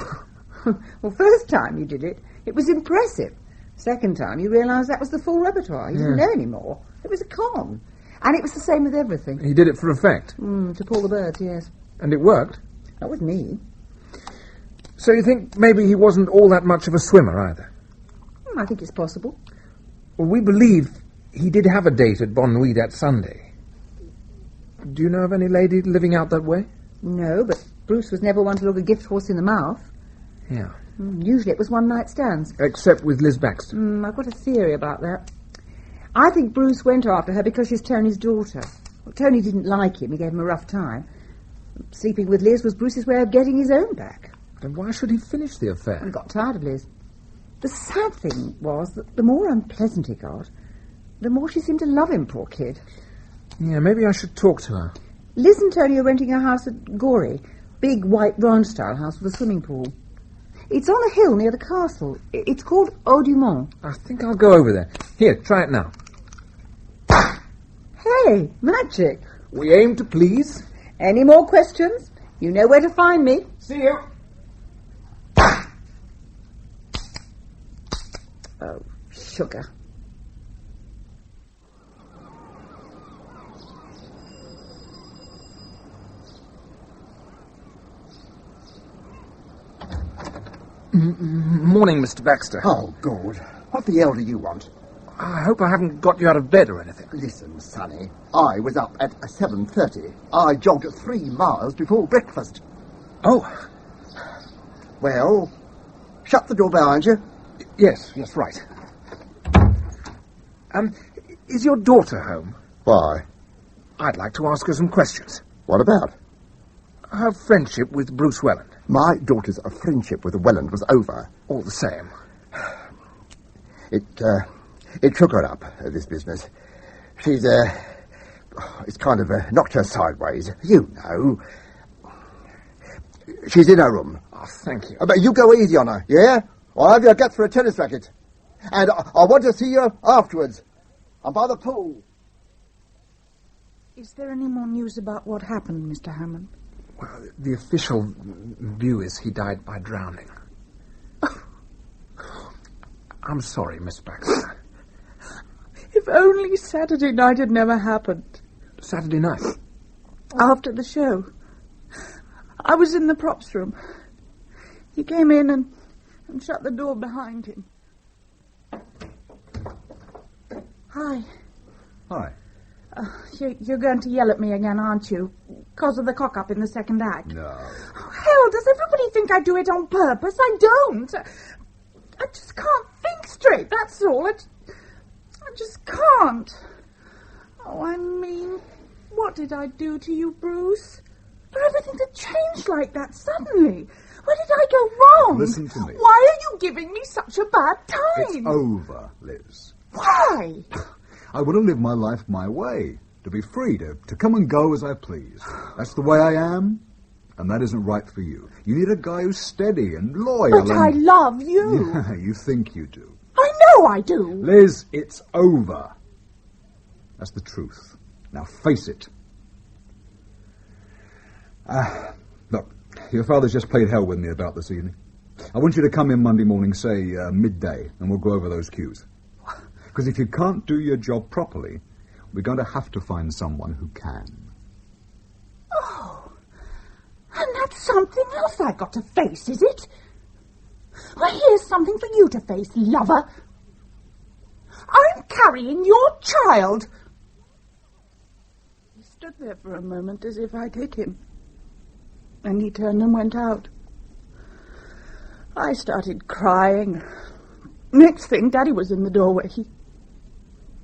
Well, first time you did it, it was impressive. Second time, you realised that was the full repertoire. He didn't know any more. It was a con. And it was the same with everything. He did it for effect? To pull the birds, yes. And it worked? Not with me. So you think maybe he wasn't all that much of a swimmer either? I think it's possible. Well, we believe he did have a date at Bon Nuit that Sunday. Do you know of any lady living out that way? No, but Bruce was never one to look a gift horse in the mouth. Yeah. Usually it was one-night stands. Except with Liz Baxter. I've got a theory about that. I think Bruce went after her because she's Tony's daughter. Well, Tony didn't like him. He gave him a rough time. Sleeping with Liz was Bruce's way of getting his own back. Then why should he finish the affair? He got tired of Liz. The sad thing was that the more unpleasant he got, the more she seemed to love him, poor kid. Yeah, maybe I should talk to her. Liz and Tony are renting a house at Gorey. Big white ranch-style house with a swimming pool. It's on a hill near the castle. It's called Haut du Mont. I think I'll go over there. Here, try it now. Hey, magic. We aim to please. Any more questions? You know where to find me. See you. Oh, sugar. Morning, Mr. Baxter. Oh, good. What the hell do you want? I hope I haven't got you out of bed or anything. Listen, Sonny, I was up at 7:30. I jogged 3 miles before breakfast. Oh. Well, shut the door behind you. Yes, right. Is your daughter home? Why? I'd like to ask her some questions. What about? Her friendship with Bruce Welland. My daughter's friendship with Welland was over. All the same. It took her up, this business. She's, it's kind of knocked her sideways. You know. She's in her room. Oh, thank you. But you go easy on her, yeah? I'll have you get for a tennis racket. And I want to see you afterwards. I'm by the pool. Is there any more news about what happened, Mr. Hamon? Well, the official view is he died by drowning. I'm sorry, Miss Baxter. If only Saturday night had never happened. Saturday night? After the show. I was in the props room. He came in and shut the door behind him. Hi. Hi. You're going to yell at me again, aren't you? Because of the cock-up in the second act. No. Oh, hell, does everybody think I do it on purpose? I don't. I just can't think straight, that's all. I just can't. Oh, I mean, what did I do to you, Bruce? For everything to change like that suddenly. Where did I go wrong? Listen to me. Why are you giving me such a bad time? It's over, Liz. Why? I want to live my life my way, to be free, to come and go as I please. That's the way I am, and that isn't right for you. You need a guy who's steady and loyal. But I love you. Yeah, you think you do. I know I do. Liz, it's over. That's the truth. Now face it. Look, your father's just played hell with me about this evening. I want you to come in Monday morning, say midday, and we'll go over those cues. Because if you can't do your job properly, we're going to have to find someone who can. Oh, and that's something else I've got to face, is it? Well, here's something for you to face, lover. I'm carrying your child. He stood there for a moment as if I'd hit him. Then he turned and went out. I started crying. Next thing, Daddy was in the doorway.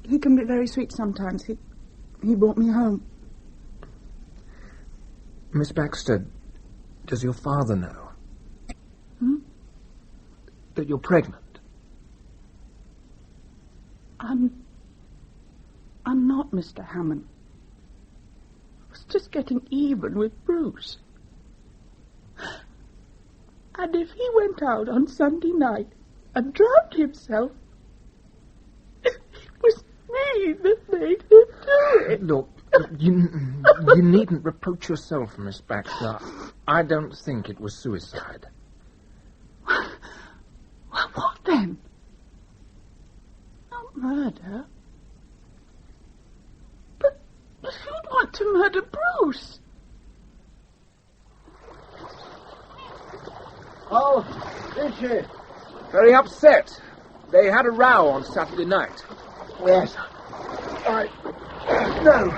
He can be very sweet sometimes. He brought me home. Miss Baxter, does your father know? That you're pregnant? I'm not, Mr. Hamon. I was just getting even with Bruce. And if he went out on Sunday night and drowned himself, it was me that made him do it. Look, you needn't reproach yourself, Miss Baxter. I don't think it was suicide. Well, what then? Not murder. But who'd want to murder Bruce? Oh, Richard. Very upset. They had a row on Saturday night. Yes. No.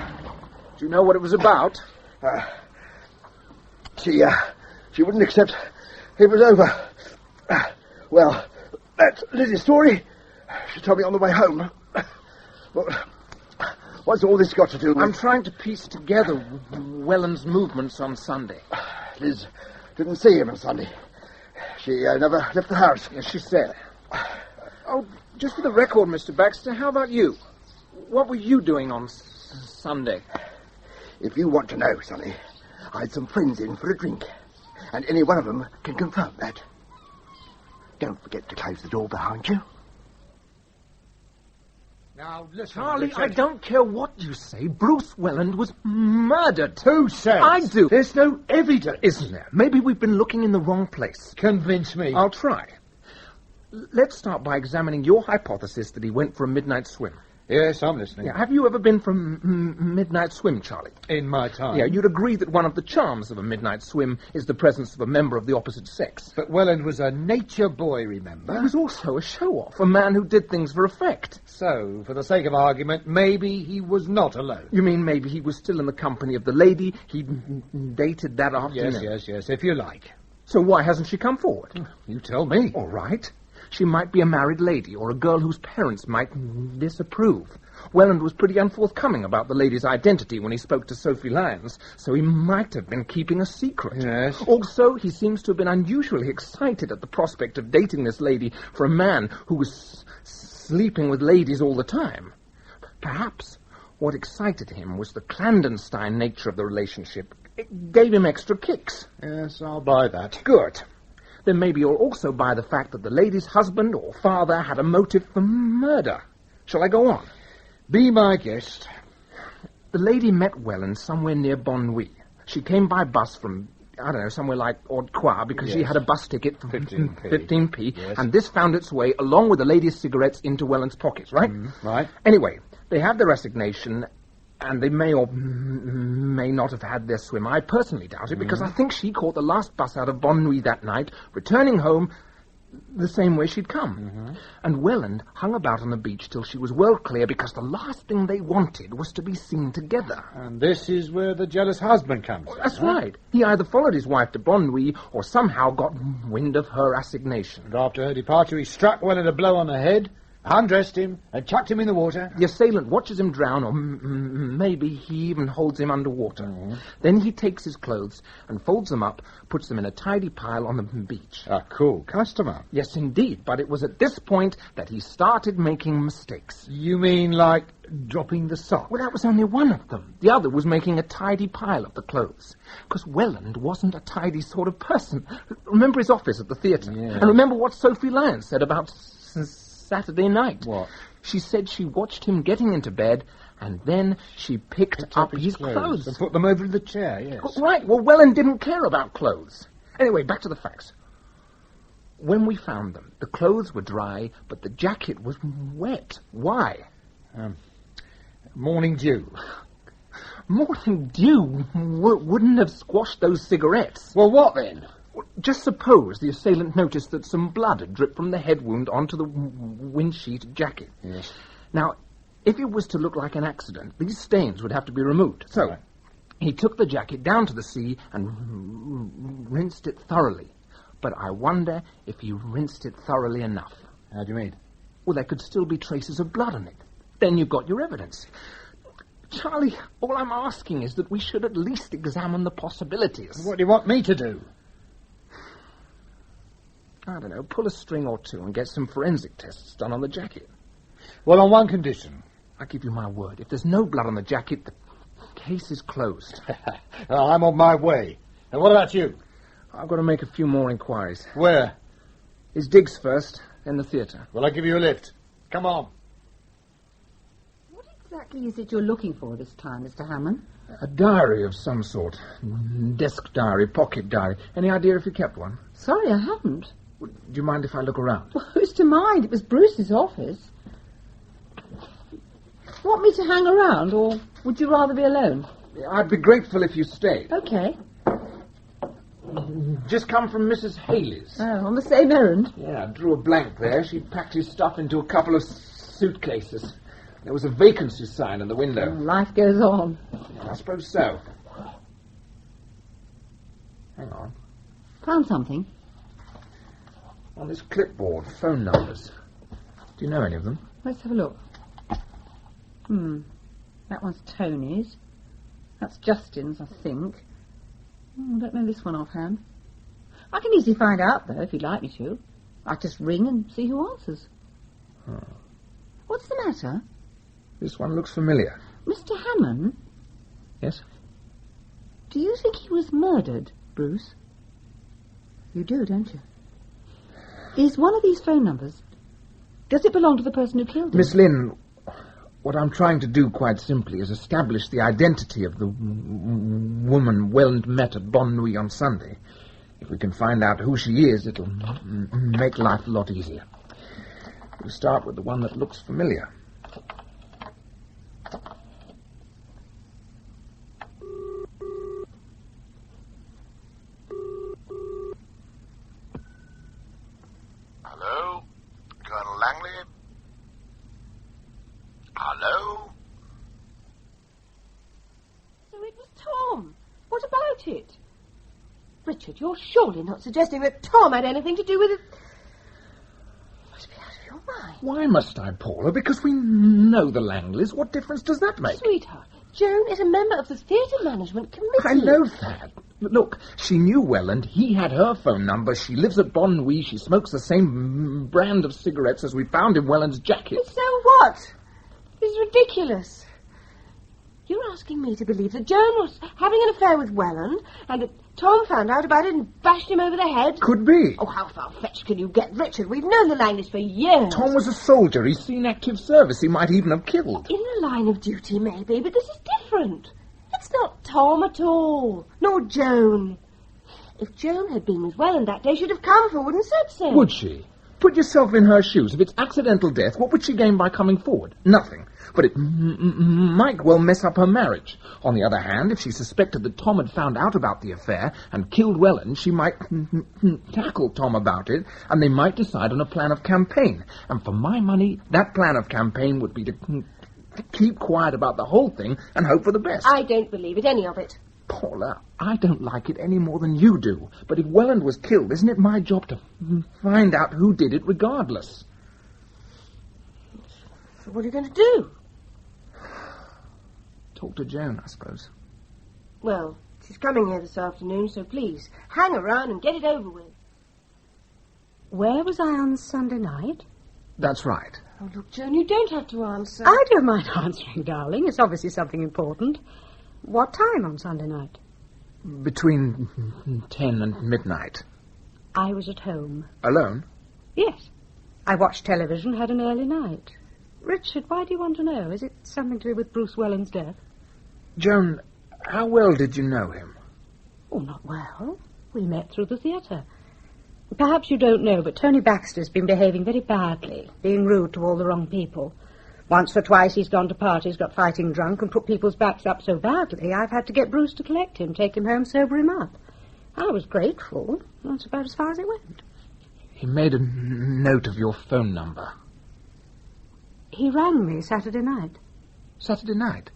Do you know what it was about? She wouldn't accept it was over. Well, that's Lizzie's story. She told me on the way home. What's all this got to do with... I'm trying to piece together Welland's movements on Sunday. Liz didn't see him on Sunday. She never left the house. Yes, she said. Oh, just for the record, Mr. Baxter, how about you? What were you doing on Sunday? If you want to know, Sonny, I had some friends in for a drink, and any one of them can confirm that. Don't forget to close the door behind you. Now, listen, Charlie, Richard. I don't care what you say. Bruce Welland was murdered. Who says? I do. There's no evidence. Isn't there? Maybe we've been looking in the wrong place. Convince me. I'll try. Let's start by examining your hypothesis that he went for a midnight swim. Yes, I'm listening. Yeah, have you ever been for midnight swim, Charlie? In my time. Yeah, you'd agree that one of the charms of a midnight swim is the presence of a member of the opposite sex. But Welland was a nature boy, remember? He was also a show-off, a man who did things for effect. So, for the sake of argument, maybe he was not alone. You mean maybe he was still in the company of the lady he dated that afternoon? Yes, if you like. So why hasn't she come forward? You tell me. All right. She might be a married lady or a girl whose parents might disapprove. Welland was pretty unforthcoming about the lady's identity when he spoke to Sophie Lyons, so he might have been keeping a secret. Yes. Also, he seems to have been unusually excited at the prospect of dating this lady for a man who was sleeping with ladies all the time. Perhaps what excited him was the clandestine nature of the relationship. It gave him extra kicks. Yes, I'll buy that. Good. Then maybe you'll also buy the fact that the lady's husband or father had a motive for murder. Shall I go on? Be my guest. The lady met Welland somewhere near Bonnuy. She came by bus from, I don't know, somewhere like Haute-Croix because she had a bus ticket for 15p. Yes. And this found its way, along with the lady's cigarettes, into Welland's pockets, right? Right. Anyway, they have their resignation, and they may or may not have had their swim. I personally doubt it, because I think she caught the last bus out of Bonnuy that night, returning home the same way she'd come. And Welland hung about on the beach till she was well clear, because the last thing they wanted was to be seen together. And this is where the jealous husband comes in. That's right. He either followed his wife to Bonnuy or somehow got wind of her assignation. And after her departure, he struck Welland a blow on the head, undressed him, and chucked him in the water. The assailant watches him drown, or maybe he even holds him underwater. Then he takes his clothes and folds them up, puts them in a tidy pile on the beach. A cool customer. Yes, indeed, but it was at this point that he started making mistakes. You mean like dropping the sock? Well, that was only one of them. The other was making a tidy pile of the clothes. Because Welland wasn't a tidy sort of person. Remember his office at the theatre? And remember what Sophie Lyons said about Saturday night. What? She said she watched him getting into bed, and then she picked up his clothes. And put them over the chair, yes. Right, well, Welland didn't care about clothes. Anyway, back to the facts. When we found them, the clothes were dry, but the jacket was wet. Why? Morning dew. Morning dew wouldn't have squashed those cigarettes. Well, what then? Just suppose the assailant noticed that some blood had dripped from the head wound onto the windsheet jacket. Yes. Now, if it was to look like an accident, these stains would have to be removed. So, he took the jacket down to the sea and rinsed it thoroughly. But I wonder if he rinsed it thoroughly enough. How do you mean? Well, there could still be traces of blood on it. Then you've got your evidence. Charlie, all I'm asking is that we should at least examine the possibilities. What do you want me to do? I don't know, pull a string or two and get some forensic tests done on the jacket. Well, on one condition. I give you my word. If there's no blood on the jacket, the case is closed. I'm on my way. And what about you? I've got to make a few more inquiries. Where? His digs first, then the theatre. Well, I'll give you a lift. Come on. What exactly is it you're looking for this time, Mr. Hamon? A diary of some sort. Desk diary, pocket diary. Any idea if you kept one? Sorry, I haven't. Do you mind if I look around? Well, who's to mind? It was Bruce's office. Want me to hang around, or would you rather be alone? I'd be grateful if you stayed. Okay. Just come from Mrs. Haley's. Oh, on the same errand? Yeah, I drew a blank there. She packed his stuff into a couple of suitcases. There was a vacancy sign in the window. Life goes on. I suppose so. Hang on. Found something? On this clipboard, phone numbers. Do you know any of them? Let's have a look. That one's Tony's. That's Justin's, I think. I don't know this one offhand. I can easily find out, though, if you'd like me to. I'll just ring and see who answers. What's the matter? This one looks familiar. Mr. Hamon? Yes? Do you think he was murdered, Bruce? You do, don't you? Is one of these phone numbers... Does it belong to the person who killed him? Miss Lynn, what I'm trying to do, quite simply, is establish the identity of the woman Welland met at Bonnuy on Sunday. If we can find out who she is, it'll make life a lot easier. We'll start with the one that looks familiar. Hello? Colonel Langley? Hello? So it was Tom. What about it? Richard, you're surely not suggesting that Tom had anything to do with it. You must be out of your mind. Why must I, Paula? Because we know the Langleys. What difference does that make? Sweetheart, Joan is a member of the theatre management committee. I know that. Look, she knew Welland. He had her phone number. She lives at Bon Nuit. She smokes the same brand of cigarettes as we found in Welland's jacket. So what? This is ridiculous. You're asking me to believe that Joan was having an affair with Welland and that Tom found out about it and bashed him over the head? Could be. Oh, how far-fetched can you get, Richard? We've known the Langleys for years. Tom was a soldier. He's seen active service. He might even have killed. In the line of duty, maybe, but this is different. It's not Tom at all, nor Joan. If Joan had been with Welland that day, she'd have come forward and said so. Would she? Put yourself in her shoes. If it's accidental death, what would she gain by coming forward? Nothing. But it might well mess up her marriage. On the other hand, if she suspected that Tom had found out about the affair and killed Welland, she might tackle Tom about it, and they might decide on a plan of campaign. And for my money, that plan of campaign would be to keep quiet about the whole thing and hope for the best. I don't believe it, any of it. Paula, I don't like it any more than you do. But if Welland was killed, isn't it my job to find out who did it regardless? So what are you going to do? Talk to Joan, I suppose. Well, she's coming here this afternoon, so please, hang around and get it over with. Where was I on Sunday night? That's right. Oh, look, Joan, you don't have to answer. I don't mind answering, darling. It's obviously something important. What time on Sunday night? Between 10 and midnight. I was at home. Alone? Yes. I watched television, had an early night. Richard, why do you want to know? Is it something to do with Bruce Welland's death? Joan, how well did you know him? Oh, not well. We met through the theatre. Perhaps you don't know, but Tony Baxter's been behaving very badly, being rude to all the wrong people. Once or twice he's gone to parties, got fighting drunk, and put people's backs up so badly, I've had to get Bruce to collect him, take him home, sober him up. I was grateful. That's about as far as it went. He made a note of your phone number. He rang me Saturday night. Saturday night?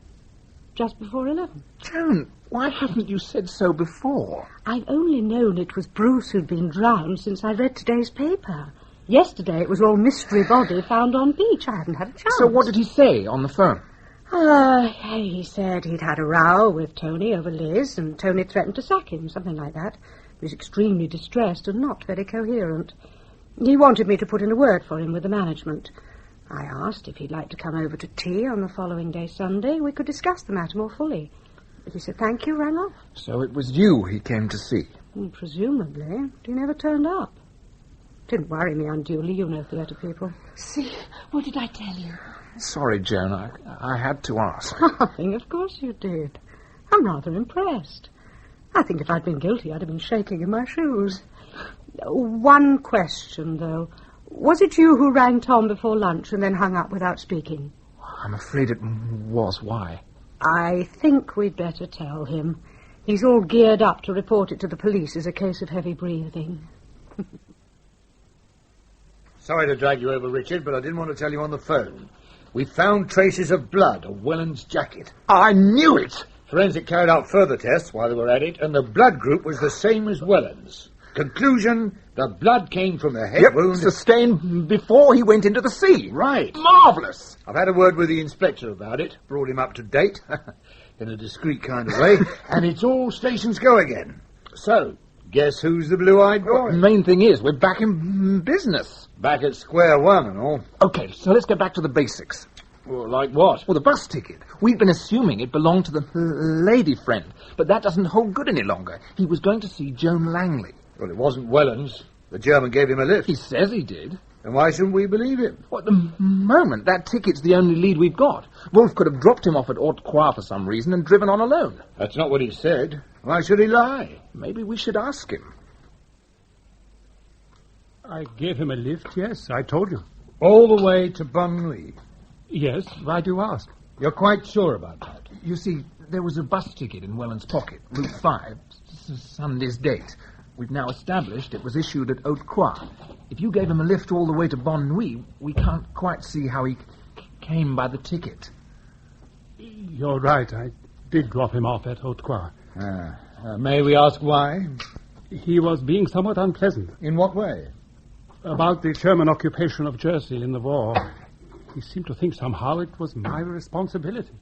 Just before 11. Joan, why haven't you said so before? I've only known it was Bruce who'd been drowned since I read today's paper. Yesterday it was all mystery body found on beach. I hadn't had a chance. So what did he say on the phone? He said he'd had a row with Tony over Liz, and Tony threatened to sack him, something like that. He was extremely distressed and not very coherent. He wanted me to put in a word for him with the management. I asked if he'd like to come over to tea on the following day, Sunday. We could discuss the matter more fully. But he said thank you, rang off. So it was you he came to see? Presumably. But he never turned up. Didn't worry me unduly, you know theatre people. See, what did I tell you? Sorry, Joan, I had to ask. Nothing, of course you did. I'm rather impressed. I think if I'd been guilty, I'd have been shaking in my shoes. One question, though. Was it you who rang Tom before lunch and then hung up without speaking? I'm afraid it was. Why? I think we'd better tell him. He's all geared up to report it to the police as a case of heavy breathing. Sorry to drag you over, Richard, but I didn't want to tell you on the phone. We found traces of blood on Welland's jacket. I knew it! Forensic carried out further tests while they were at it, and the blood group was the same as Welland's. Conclusion, the blood came from the head wound... sustained before he went into the sea. Right. Marvellous! I've had a word with the inspector about it, brought him up to date, in a discreet kind of way, and it's all stations go again. So, guess who's the blue-eyed boy? The main thing is, we're back in business. Back at square one and all. Okay, so let's get back to the basics. Well, like what? Well, the bus ticket. We've been assuming it belonged to the lady friend, but that doesn't hold good any longer. He was going to see Joan Langley. Well, it wasn't Welland's. The German gave him a lift. He says he did. Then why shouldn't we believe him? Well, at the moment, that ticket's the only lead we've got. Wolf could have dropped him off at Haute Croix for some reason and driven on alone. That's not what he said. Why should he lie? Maybe we should ask him. I gave him a lift, yes, I told you. All the way to Bon Nuit? Yes, why do you ask? You're quite sure about that? You see, there was a bus ticket in Welland's pocket, Route 5, Sunday's date. We've now established it was issued at Haute Croix. If you gave him a lift all the way to Bon Nuit, we can't quite see how he came by the ticket. You're right, I did drop him off at Haute Croix. May we ask why? He was being somewhat unpleasant. In what way? About the German occupation of Jersey in the war. He seemed to think somehow it was my responsibility.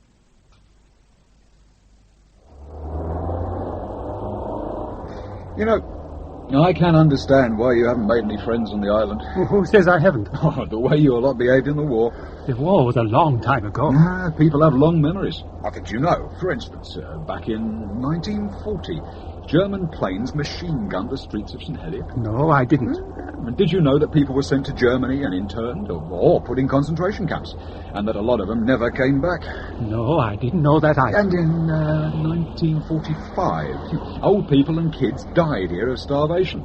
You know, I can understand why you haven't made any friends on the island. Who says I haven't? Oh, the way you lot behaved in the war. The war was a long time ago. People have long memories. I think you know. For instance, back in 1940, German planes machine-gunned the streets of St. Helier. No, I didn't. And did you know that people were sent to Germany and interned or put in concentration camps, and that a lot of them never came back? No, I didn't know that either. And in 1945, old people and kids died here of starvation.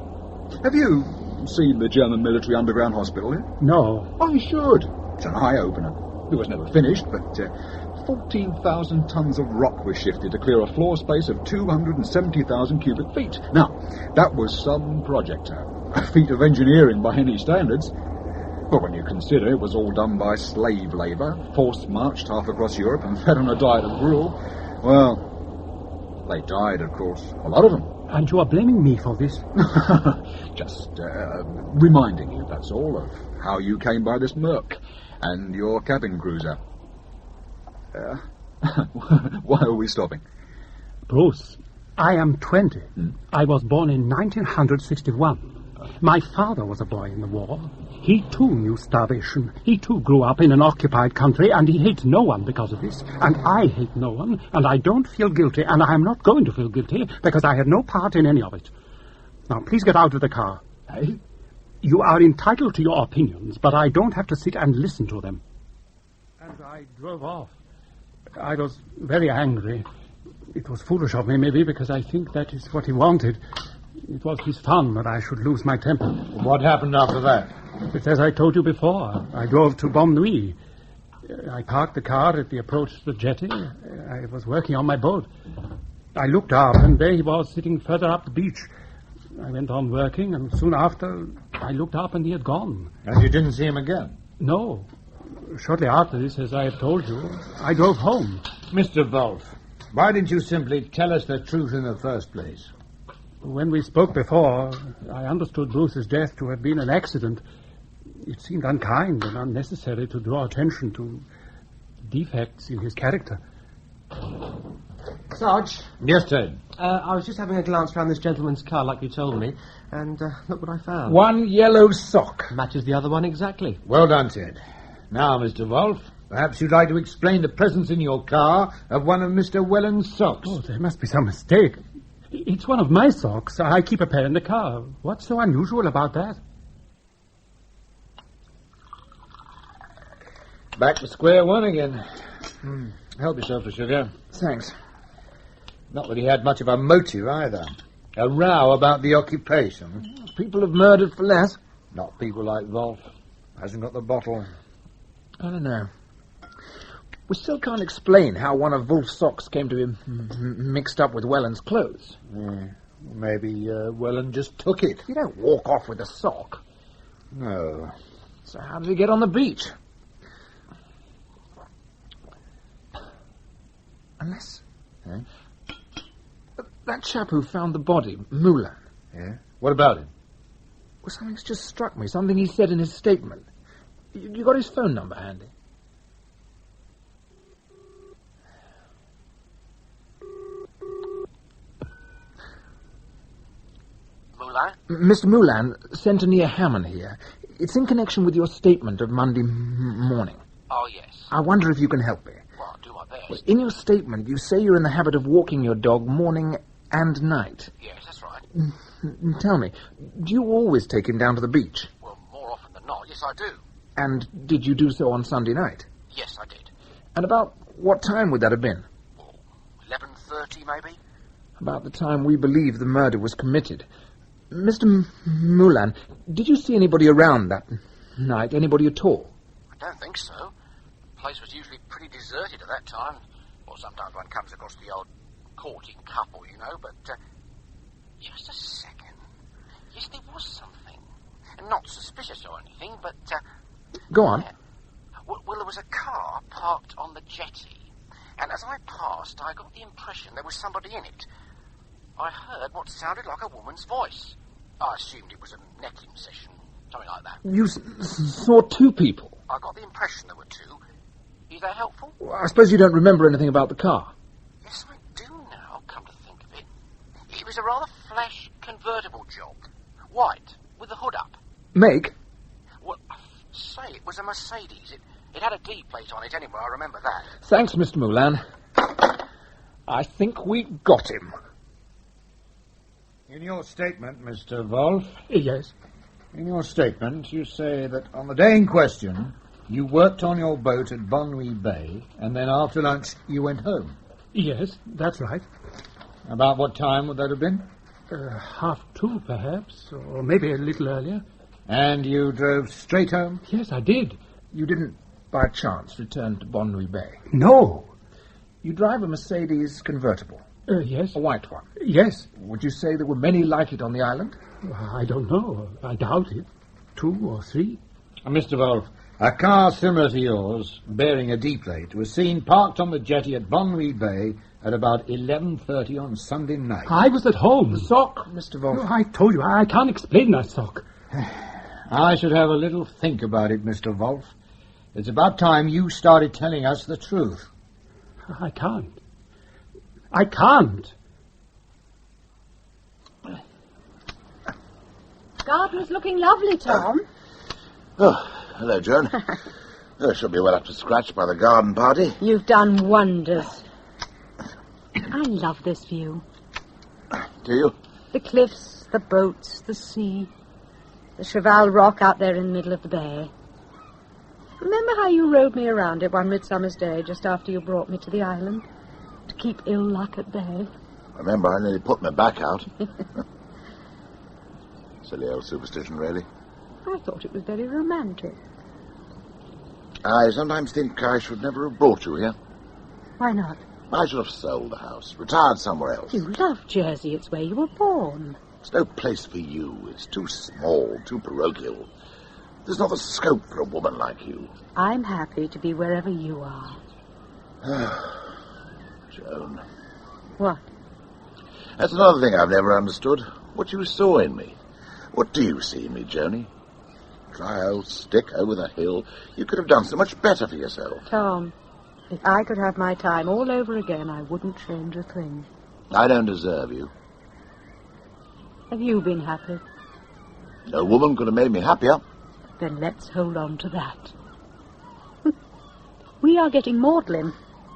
Have you seen the German military underground hospital here? No. Oh, you should. It's an eye-opener. It was never finished, but 14,000 tons of rock was shifted to clear a floor space of 270,000 cubic feet. Now, that was some project. A feat of engineering by any standards. But when you consider it was all done by slave labour, force-marched half across Europe and fed on a diet of gruel, well, they died, of course. A lot of them. And you are blaming me for this? Just reminding you, that's all, of how you came by this Merc and your cabin cruiser. Why are we stopping? Bruce, I am 20. I was born in 1961. My father was a boy in the war. He too knew starvation. He too grew up in an occupied country, and he hates no one because of this. And I hate no one, and I don't feel guilty, and I am not going to feel guilty because I had no part in any of it. Now, please get out of the car. Hey? You are entitled to your opinions, but I don't have to sit and listen to them. And I drove off. I was very angry. It was foolish of me, maybe, because I think that is what he wanted. It was his fun that I should lose my temper. What happened after that? It's as I told you before. I drove to Bonne I parked the car at the approach to the jetty. I was working on my boat. I looked up, and there he was, sitting further up the beach. I went on working, and soon after, I looked up, and he had gone. And you didn't see him again? No. Shortly after this, as I have told you, I drove home. Mr. Wolf, why didn't you simply tell us the truth in the first place? When we spoke before, I understood Bruce's death to have been an accident. It seemed unkind and unnecessary to draw attention to defects in his character. Sarge? Yes, Ted? I was just having a glance round this gentleman's car like you told me, and look what I found. One yellow sock. Matches the other one exactly. Well done, Ted. Now, Mr. Wolf, perhaps you'd like to explain the presence in your car of one of Mr. Welland's socks. Oh, there must be some mistake. It's one of my socks. I keep a pair in the car. What's so unusual about that? Back to square one again. Help yourself to sugar. Thanks. Not that he had much of a motive, either. A row about the occupation. People have murdered for less. Not people like Wolf. Hasn't got the bottle. I don't know. We still can't explain how one of Wolf's socks came to be mixed up with Welland's clothes. Yeah. Maybe Welland just took it. You don't walk off with a sock. No. So how did he get on the beach? Unless... Eh? That chap who found the body, Moulin. Yeah? What about him? Well, something's just struck me. Something he said in his statement. You got his phone number handy? Moulin? Mr. Moulin, Centenier Hamon here. It's in connection with your statement of Monday morning. Oh, yes. I wonder if you can help me. Well, I'll do my best. In your statement, you say you're in the habit of walking your dog morning and night. Yes, that's right. Tell me, do you always take him down to the beach? Well, more often than not, yes, I do. And did you do so on Sunday night? Yes, I did. And about what time would that have been? 11:30, maybe? About the time we believe the murder was committed. Mr. Moulin, did you see anybody around that night? Anybody at all? I don't think so. The place was usually pretty deserted at that time. Well, sometimes one comes across the odd courting couple, you know, but... just a second. Yes, there was something. Not suspicious or anything, but... Go on. Well, there was a car parked on the jetty, and as I passed, I got the impression there was somebody in it. I heard what sounded like a woman's voice. I assumed it was a necking session, something like that. You saw two people? I got the impression there were two. Is that helpful? Well, I suppose you don't remember anything about the car. Yes, I do now, come to think of it. It was a rather flash convertible job. White, with the hood up. Make? Well, say, it was a Mercedes. It had a D plate on it anyway, I remember that. Thanks, Mr. Moulin. I think we got him. In your statement, Mr. Wolf... Yes? In your statement, you say that on the day in question, you worked on your boat at Bonnuy Bay, and then after lunch you went home. Yes, that's right. About what time would that have been? 2:30, perhaps, or maybe a little earlier. And you drove straight home? Yes, I did. You didn't, by chance, return to Bonnuy Bay? No. You drive a Mercedes convertible? Yes. A white one? Yes. Would you say there were many like it on the island? I don't know. I doubt it. 2 or 3. Mr. Wolf, a car similar to yours, bearing a D plate, was seen parked on the jetty at Bonnuy Bay at about 11:30 on Sunday night. I was at home. The sock, Mr. Wolf. I told you, I can't explain that sock. I should have a little think about it, Mr. Wolf. It's about time you started telling us the truth. I can't. I can't. Garden's looking lovely, Tom. Oh, hello, Joan. I shall be well up to scratch by the garden party. You've done wonders. I love this view. Do you? The cliffs, the boats, the sea, the Cheval Rock out there in the middle of the bay. Remember how you rode me around it one midsummer's day just after you brought me to the island? To keep ill luck at bay. Remember, I nearly put my back out. Silly old superstition, really. I thought it was very romantic. I sometimes think I should never have brought you here. Why not? I should have sold the house, retired somewhere else. You love Jersey. It's where you were born. It's no place for you. It's too small, too parochial. There's not the scope for a woman like you. I'm happy to be wherever you are. Joan. What? That's another thing I've never understood. What you saw in me. What do you see in me, Joni? Dry old stick over the hill. You could have done so much better for yourself. Tom, if I could have my time all over again, I wouldn't change a thing. I don't deserve you. Have you been happy? No woman could have made me happier. Then let's hold on to that. We are getting maudlin.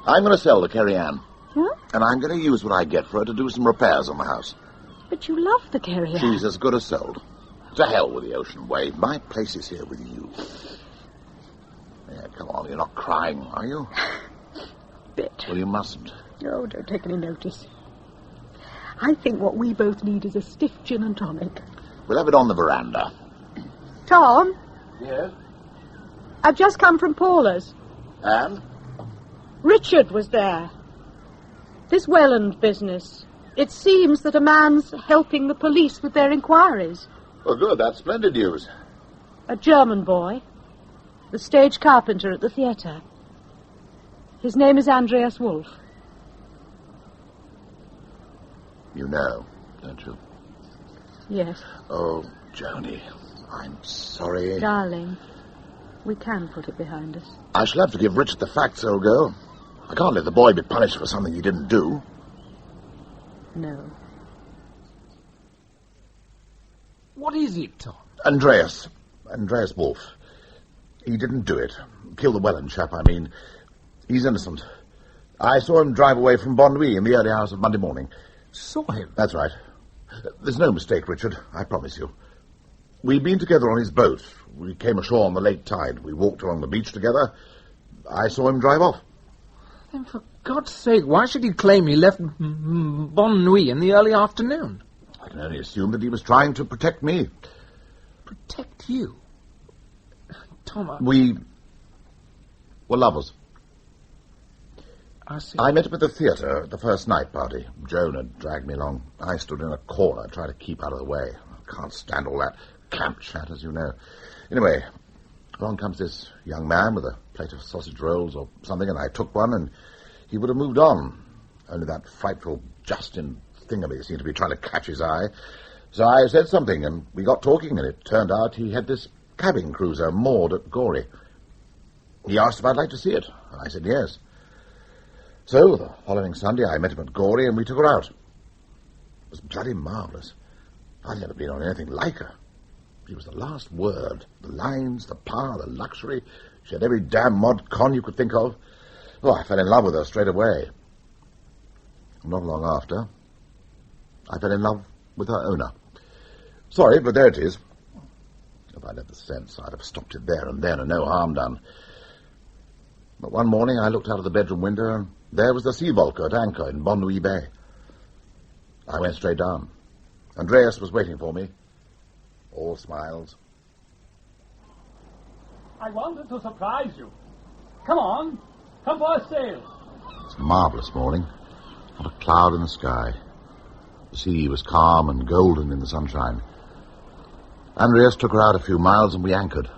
I'm going to sell the Kerry Ann. What? And I'm going to use what I get for her to do some repairs on the house. But you love the Kerry Ann. She's as good as sold. To hell with the ocean wave. My place is here with you. Yeah, come on, you're not crying, are you? Bit. Well, you mustn't. Oh, don't take any notice. I think what we both need is a stiff gin and tonic. We'll have it on the veranda. Tom? Yes? I've just come from Paula's. And? Richard was there. This Welland business. It seems that a man's helping the police with their inquiries. Oh, good. That's splendid news. A German boy. The stage carpenter at the theatre. His name is Andreas Wolf. You know, don't you? Yes. Oh, Joni, I'm sorry. Darling, we can put it behind us. I shall have to give Richard the facts, old girl. I can't let the boy be punished for something he didn't do. No. What is it, Tom? Andreas Wolf. He didn't do it. Kill the Welland chap, I mean. He's innocent. I saw him drive away from Bonnuy in the early hours of Monday morning. Saw him? That's right. There's no mistake, Richard, I promise you. We'd been together on his boat. We came ashore on the late tide. We walked along the beach together. I saw him drive off. Then for God's sake, why should he claim he left Bonnuy in the early afternoon? I can only assume that he was trying to protect me. Protect you? Tom, We were lovers. I see. I met him at the theatre at the first night party. Joan had dragged me along. I stood in a corner, trying to keep out of the way. I can't stand all that camp chat, as you know. Anyway, along comes this young man with a plate of sausage rolls or something, and I took one, and he would have moved on. Only that frightful Justin thingamy seemed to be trying to catch his eye. So I said something, and we got talking, and it turned out he had this cabin cruiser moored at Gorey. He asked if I'd like to see it, and I said yes. So, the following Sunday, I met him at Gorey, and we took her out. It was bloody marvellous. I'd never been on anything like her. She was the last word. The lines, the power, the luxury. She had every damn mod con you could think of. Oh, I fell in love with her straight away. Not long after, I fell in love with her owner. Sorry, but there it is. If I'd had the sense, I'd have stopped it there and then, and no harm done. But one morning I looked out of the bedroom window, and there was the Sea Volker at anchor in Bonnuy Bay. I went straight down. Andreas was waiting for me. All smiles. I wanted to surprise you. Come on. Come for a sail. It's a marvellous morning. Not a cloud in the sky. The sea was calm and golden in the sunshine. Andreas took her out a few miles and we anchored.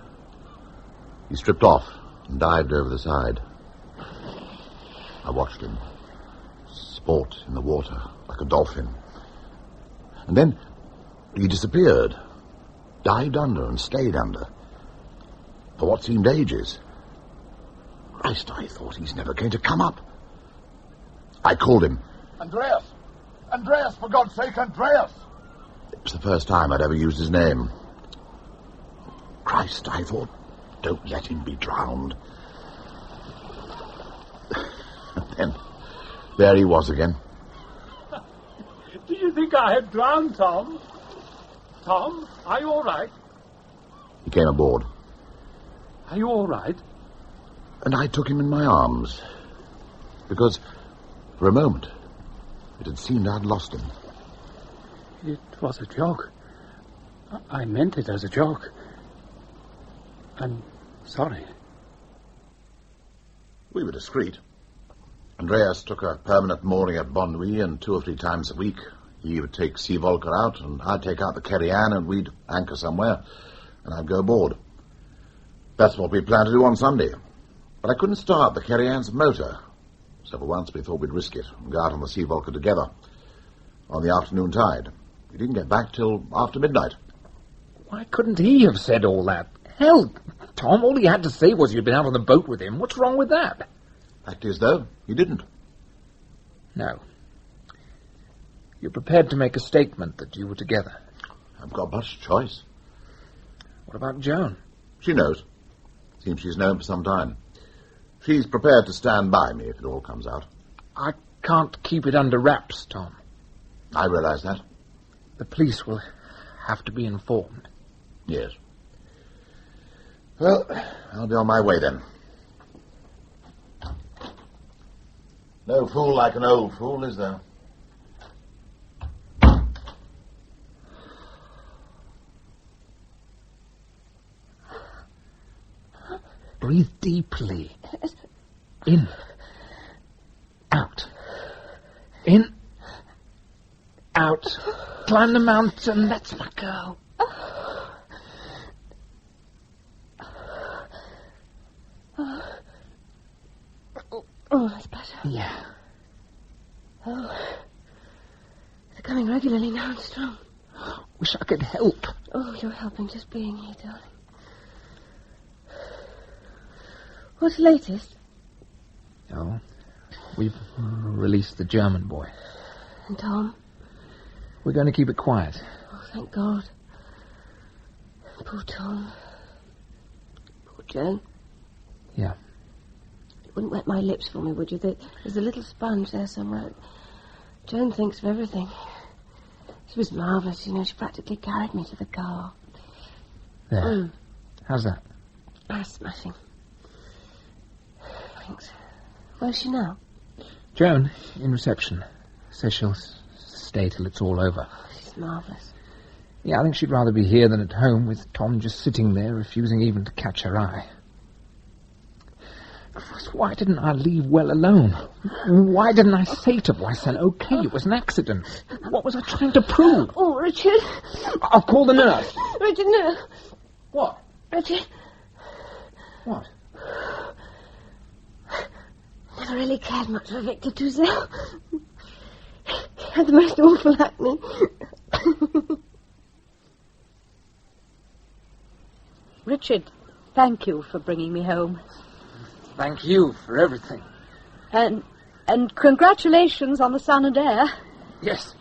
He stripped off and dived over the side. I watched him sport in the water like a dolphin. And then he disappeared, dived under and stayed under for what seemed ages. Christ, I thought he's never going to come up. I called him. Andreas! Andreas, for God's sake, Andreas! It was the first time I'd ever used his name. Christ, I thought, don't let him be drowned. And then, there he was again. Do you think I had drowned, Tom? Tom, are you all right? He came aboard. Are you all right? And I took him in my arms, because, for a moment, it had seemed I'd lost him. It was a joke. I meant it as a joke. I'm sorry. We were discreet. Andreas took a permanent mooring at Bonnuy, and 2 or 3 times a week he would take Sea Volker out, and I'd take out the Kerry Ann, and we'd anchor somewhere, and I'd go aboard. That's what we planned to do on Sunday. But I couldn't start the Kerry Ann's motor, so for once we thought we'd risk it and go out on the Sea Volker together on the afternoon tide. We didn't get back till after midnight. Why couldn't he have said all that? Hell, Tom, all he had to say was you'd been out on the boat with him. What's wrong with that? Fact is, though, he didn't. No. You're prepared to make a statement that you were together. I've got much choice. What about Joan? She knows. Seems she's known for some time. She's prepared to stand by me if it all comes out. I can't keep it under wraps, Tom. I realize that. The police will have to be informed. Yes. Well, I'll be on my way then. No fool like an old fool, is there? Breathe deeply. In. Out. In. Out. Climb the mountain. That's my girl. Oh, that's better. Yeah. Oh. They're coming regularly now and strong. Wish I could help. Oh, you're helping just being here, darling. What's the latest? Oh, we've released the German boy. And Tom? We're going to keep it quiet. Oh, thank God. Poor Tom. Poor Joan. Yeah. You wouldn't wet my lips for me, would you? There's a little sponge there somewhere. Joan thinks of everything. She was marvellous, you know. She practically carried me to the car. There. How's that? Ah, smashing. Thanks. Where's she now? Joan, in reception. Says she'll stay till it's all over. Oh, she's marvellous. Yeah, I think she'd rather be here than at home with Tom just sitting there, refusing even to catch her eye. Christ, why didn't I leave well alone? Why didn't I say to Boysen, okay, it was an accident? What was I trying to prove? Oh, Richard. I'll call the nurse. Richard, no. What? Richard. What? Never really cared much for Victor Tuzel. He had the most awful acne. Richard, thank you for bringing me home. Thank you for everything. And congratulations on the son and heir. Yes.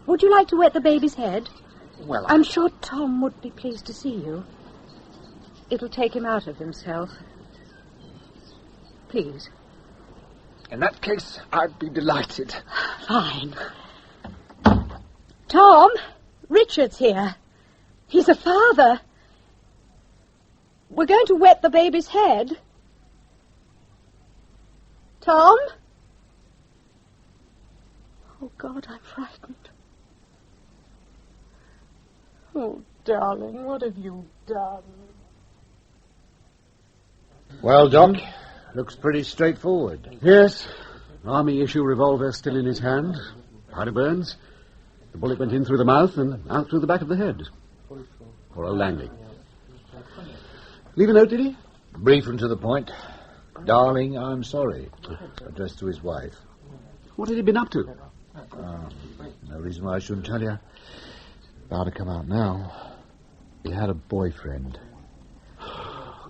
Would you like to wet the baby's head? Well, I'm sure Tom would be pleased to see you. It'll take him out of himself. Please. In that case, I'd be delighted. Fine. Tom, Richard's here. He's a father. We're going to wet the baby's head. Tom? Oh, God, I'm frightened. Oh, darling, what have you done? Well, Doc, looks pretty straightforward. Yes. Army issue revolver still in his hand. Powder burns. The bullet went in through the mouth and out through the back of the head. Poor old Langley. Leave a note, did he? Brief and to the point. Darling, I'm sorry. Addressed to his wife. What had he been up to? No reason why I shouldn't tell you. About to come out now. He had a boyfriend.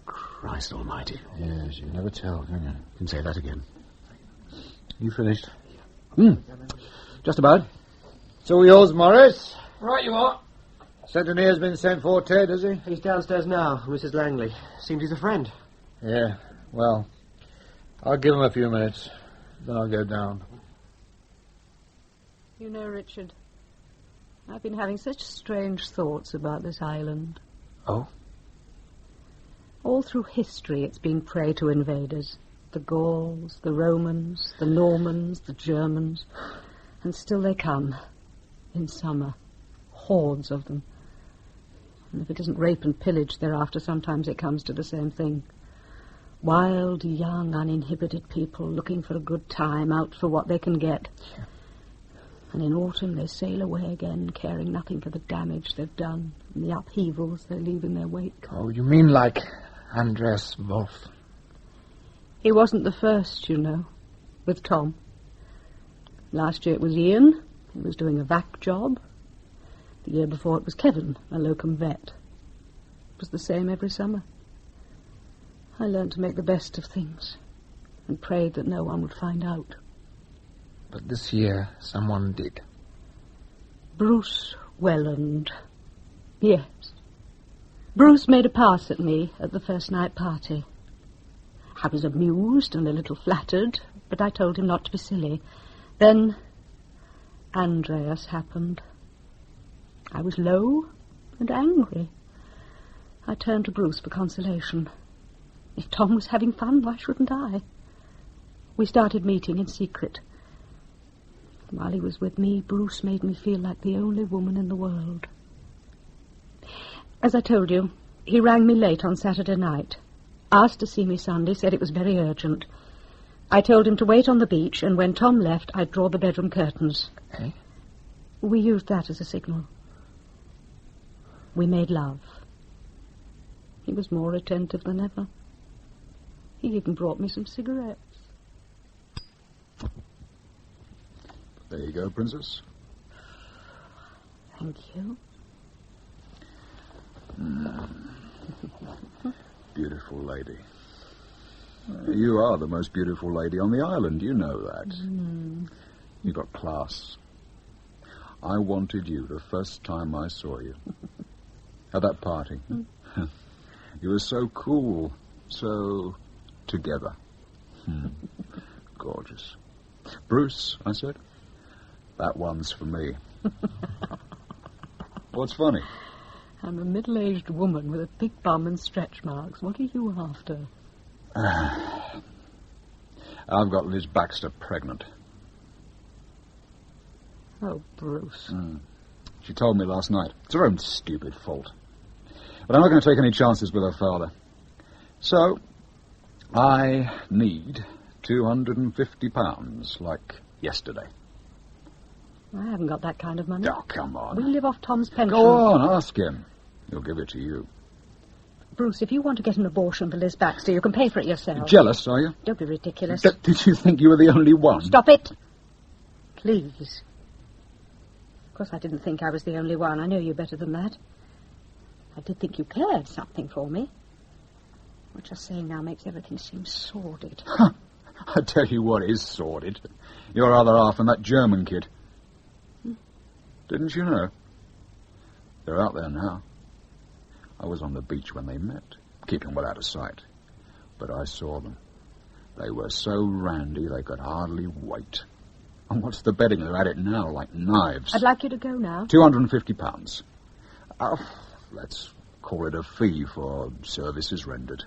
Christ almighty. Yes, you never tell, can you? Can say that again. You finished? Just about. So yours, Morris? Right you are. Centenier's been sent for, Ted, has he? He's downstairs now, Mrs. Langley. Seems he's a friend. Yeah, well, I'll give him a few minutes. Then I'll go down. You know, Richard, I've been having such strange thoughts about this island. Oh? All through history it's been prey to invaders. The Gauls, the Romans, the Normans, the Germans. And still they come. In summer. Hordes of them. And if it isn't rape and pillage thereafter, sometimes it comes to the same thing. Wild, young, uninhibited people looking for a good time, out for what they can get. Yeah. And in autumn they sail away again, caring nothing for the damage they've done and the upheavals they leave in their wake. Oh, you mean like Andreas Wolf? He wasn't the first, you know, with Tom. Last year it was Ian. He was doing a vac job. The year before it was Kevin, a locum vet. It was the same every summer. I learned to make the best of things and prayed that no one would find out. But this year, someone did. Bruce Welland. Yes. Bruce made a pass at me at the first night party. I was amused and a little flattered, but I told him not to be silly. Then Andreas happened. I was low and angry. I turned to Bruce for consolation. If Tom was having fun, why shouldn't I? We started meeting in secret. While he was with me, Bruce made me feel like the only woman in the world. As I told you, he rang me late on Saturday night. Asked to see me Sunday, said it was very urgent. I told him to wait on the beach, and when Tom left, I'd draw the bedroom curtains. Eh? We used that as a signal. We made love. He was more attentive than ever. He even brought me some cigarettes. There you go, Princess. Thank you. Beautiful lady. You are the most beautiful lady on the island, you know that. You've got class. I wanted you the first time I saw you. At that party. You were so cool, so together. Gorgeous. Bruce, I said, that one's for me. What's funny? I'm a middle-aged woman with a big bum and stretch marks. What are you after? I've got Liz Baxter pregnant. Oh, Bruce. She told me last night. It's her own stupid fault. But I'm not going to take any chances with her father. So, I need £250, like yesterday. I haven't got that kind of money. Oh, come on. We live off Tom's pension. Go on, ask him. He'll give it to you. Bruce, if you want to get an abortion for Liz Baxter, you can pay for it yourself. Jealous, are you? Don't be ridiculous. Did you think you were the only one? Stop it. Please. Of course, I didn't think I was the only one. I know you better than that. I did think you cared something for me. What you're saying now makes everything seem sordid. I tell you what is sordid. Your other half and that German kid. Didn't you know? They're out there now. I was on the beach when they met, keeping well out of sight. But I saw them. They were so randy they could hardly wait. And what's the betting? They're at it now, like knives. I'd like you to go now. £250. Let's call it a fee for services rendered.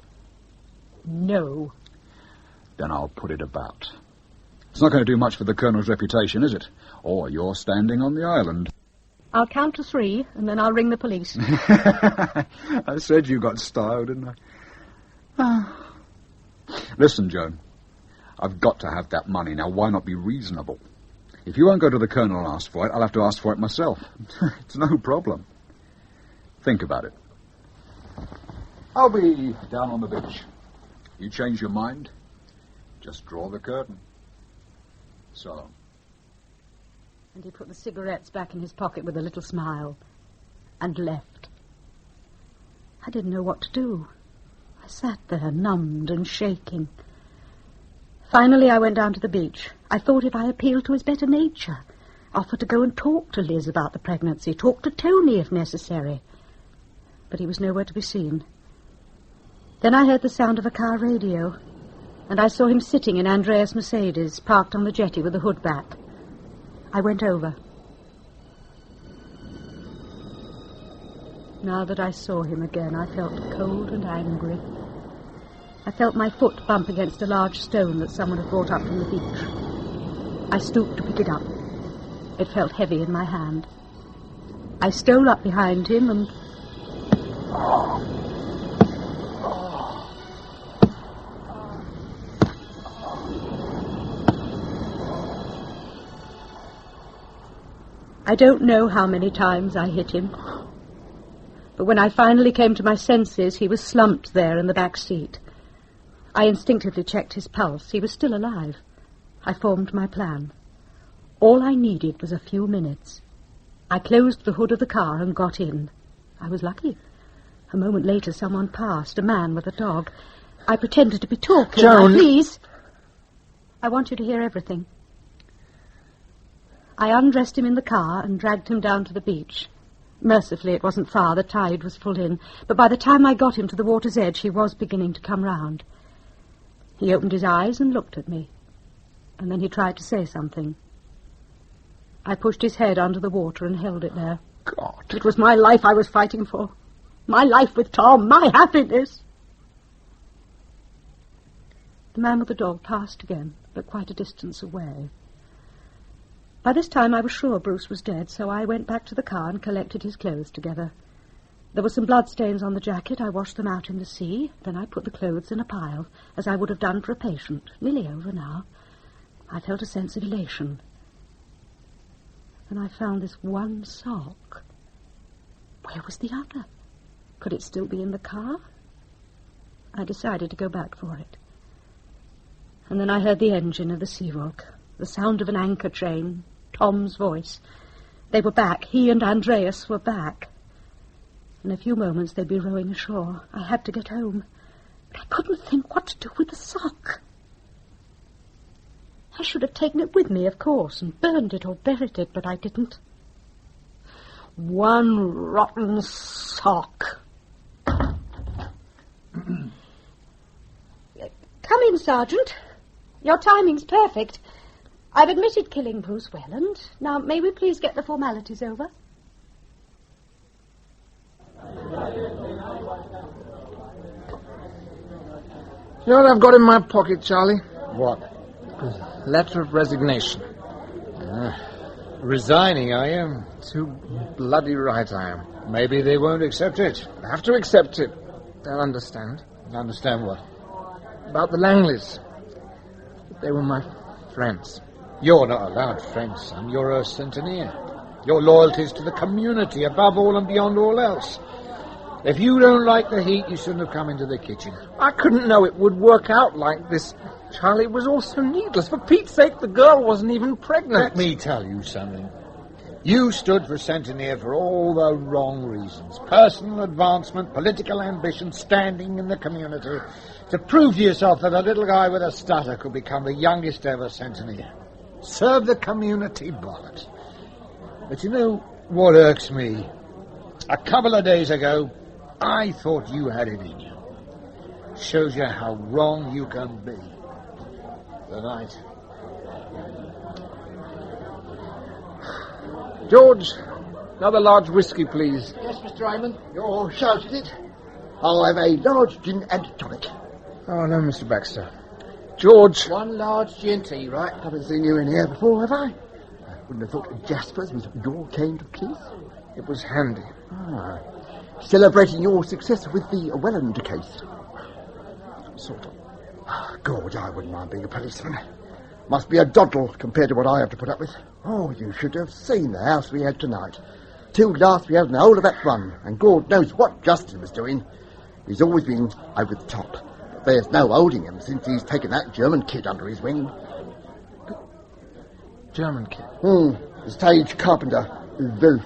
No. Then I'll put it about. It's not going to do much for the Colonel's reputation, is it? Or you're standing on the island. I'll count to 3, and then I'll ring the police. I said you got style, didn't I? Listen, Joan. I've got to have that money. Now, why not be reasonable? If you won't go to the Colonel and ask for it, I'll have to ask for it myself. It's no problem. Think about it. I'll be down on the beach. You change your mind, just draw the curtain. So long. And he put the cigarettes back in his pocket with a little smile and left. I didn't know what to do. I sat there, numbed and shaking. Finally, I went down to the beach. I thought if I appealed to his better nature, offered to go and talk to Liz about the pregnancy, talk to Tony if necessary. But he was nowhere to be seen. Then I heard the sound of a car radio, and I saw him sitting in Andreas' Mercedes, parked on the jetty with the hood back. I went over. Now that I saw him again, I felt cold and angry. I felt my foot bump against a large stone that someone had brought up from the beach. I stooped to pick it up. It felt heavy in my hand. I stole up behind him and... I don't know how many times I hit him. But when I finally came to my senses, he was slumped there in the back seat. I instinctively checked his pulse. He was still alive. I formed my plan. All I needed was a few minutes. I closed the hood of the car and got in. I was lucky. A moment later, someone passed, a man with a dog. I pretended to be talking. Joan! Please. I want you to hear everything. I undressed him in the car and dragged him down to the beach. Mercifully, it wasn't far. The tide was full in. But by the time I got him to the water's edge, he was beginning to come round. He opened his eyes and looked at me. And then he tried to say something. I pushed his head under the water and held it there. God. It was my life I was fighting for. My life with Tom. My happiness. The man with the dog passed again, but quite a distance away. By this time I was sure Bruce was dead, so I went back to the car and collected his clothes together. There were some bloodstains on the jacket. I washed them out in the sea. Then I put the clothes in a pile, as I would have done for a patient. Nearly over now. I felt a sense of elation. Then I found this one sock. Where was the other? Could it still be in the car? I decided to go back for it. And then I heard the engine of the Sea Rock, the sound of an anchor train, Tom's voice. They were back. He and Andreas were back. In a few moments they'd be rowing ashore. I had to get home. But I couldn't think what to do with the sock. I should have taken it with me, of course, and burned it or buried it, but I didn't. One rotten sock. Come in, Sergeant. Your timing's perfect. I've admitted killing Bruce Welland. Now, may we please get the formalities over? You know what I've got in my pocket, Charlie? What? A letter of resignation. Resigning, are you? Too bloody right I am. Maybe they won't accept it. I have to accept it. They'll understand. Understand what? About the Langleys. They were my friends. You're not allowed friends, son. You're a Centenier. Your loyalty's to the community, above all and beyond all else. If you don't like the heat, you shouldn't have come into the kitchen. I couldn't know it would work out like this. Charlie, it was all so needless. For Pete's sake, the girl wasn't even pregnant. Let me tell you something. You stood for Centenier for all the wrong reasons. Personal advancement, political ambition, standing in the community. To prove to yourself that a little guy with a stutter could become the youngest ever Centenier. Serve the community, bollocks. But you know, What irks me? A couple of days ago, I thought you had it in you. Shows you how wrong you can be. Tonight. George, another large whiskey, please. Yes, Mr. Hamon, you're shouted it. I'll have a large gin and tonic. Oh, no, Mr. Baxter. George. One large G&T, right? Haven't seen you in here before, have I? Wouldn't have thought Jasper's was your kind of place. It was handy. Ah. Celebrating your success with the Welland case. Sort of. God, I wouldn't mind being a policeman. Must be a doddle compared to what I have to put up with. Oh, you should have seen the house we had tonight. 2 glass we had in the whole of that run, and God knows what Justin was doing. He's always been over the top. But there's no holding him since he's taken that German kid under his wing. German kid? The stage carpenter, Wolf.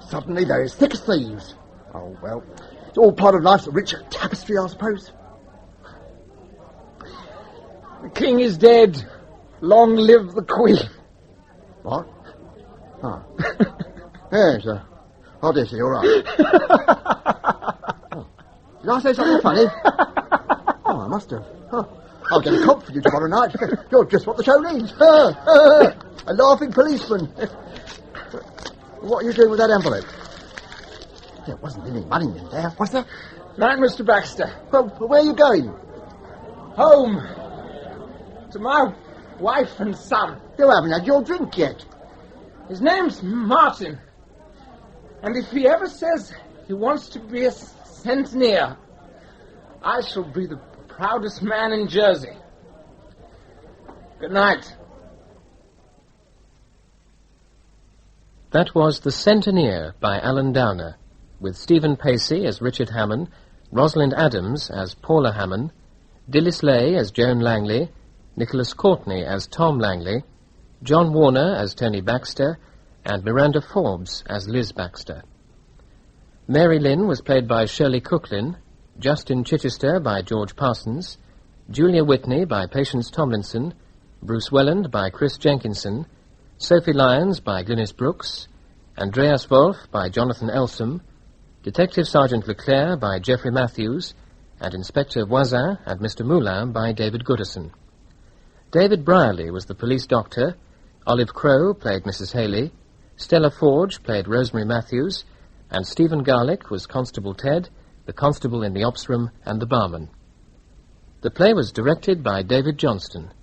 Suddenly they're as thick as thieves. Oh, well, it's all part of life's rich tapestry, I suppose. The king is dead. Long live the queen. What? Ah. Yes, I dare say you're right. Oh. Did I say something funny? Oh, I must have. Oh. I'll get a cop for you tomorrow night. You're just what the show needs. A laughing policeman. What are you doing with that envelope? There wasn't any money in there, was there? Night, Mr. Baxter. Well, where are you going? Home. To my wife and son. You haven't had your drink yet. His name's Martin. And if he ever says he wants to be a Centenier, I shall be the proudest man in Jersey. Good night. That was The Centenier by Alan Downer, with Stephen Pacey as Richard Hamon, Rosalind Adams as Paula Hamon, Dilys Laye as Joan Langley, Nicholas Courtney as Tom Langley, John Warner as Tony Baxter, and Miranda Forbes as Liz Baxter. Mary Lynn was played by Shirley Cooklin, Justin Chichester by George Parsons, Julia Whitney by Patience Tomlinson, Bruce Welland by Chris Jenkinson, Sophie Lyons by Glynis Brooks, Andreas Wolff by Jonathan Elsom, Detective Sergeant Leclerc by Geoffrey Matthews, and Inspector Voisin and Mr. Moulin by David Goodison. David Brierley was the police doctor, Olive Crowe played Mrs. Haley, Stella Forge played Rosemary Matthews, and Stephen Garlick was Constable Ted, the constable in the ops room and the barman. The play was directed by David Johnston.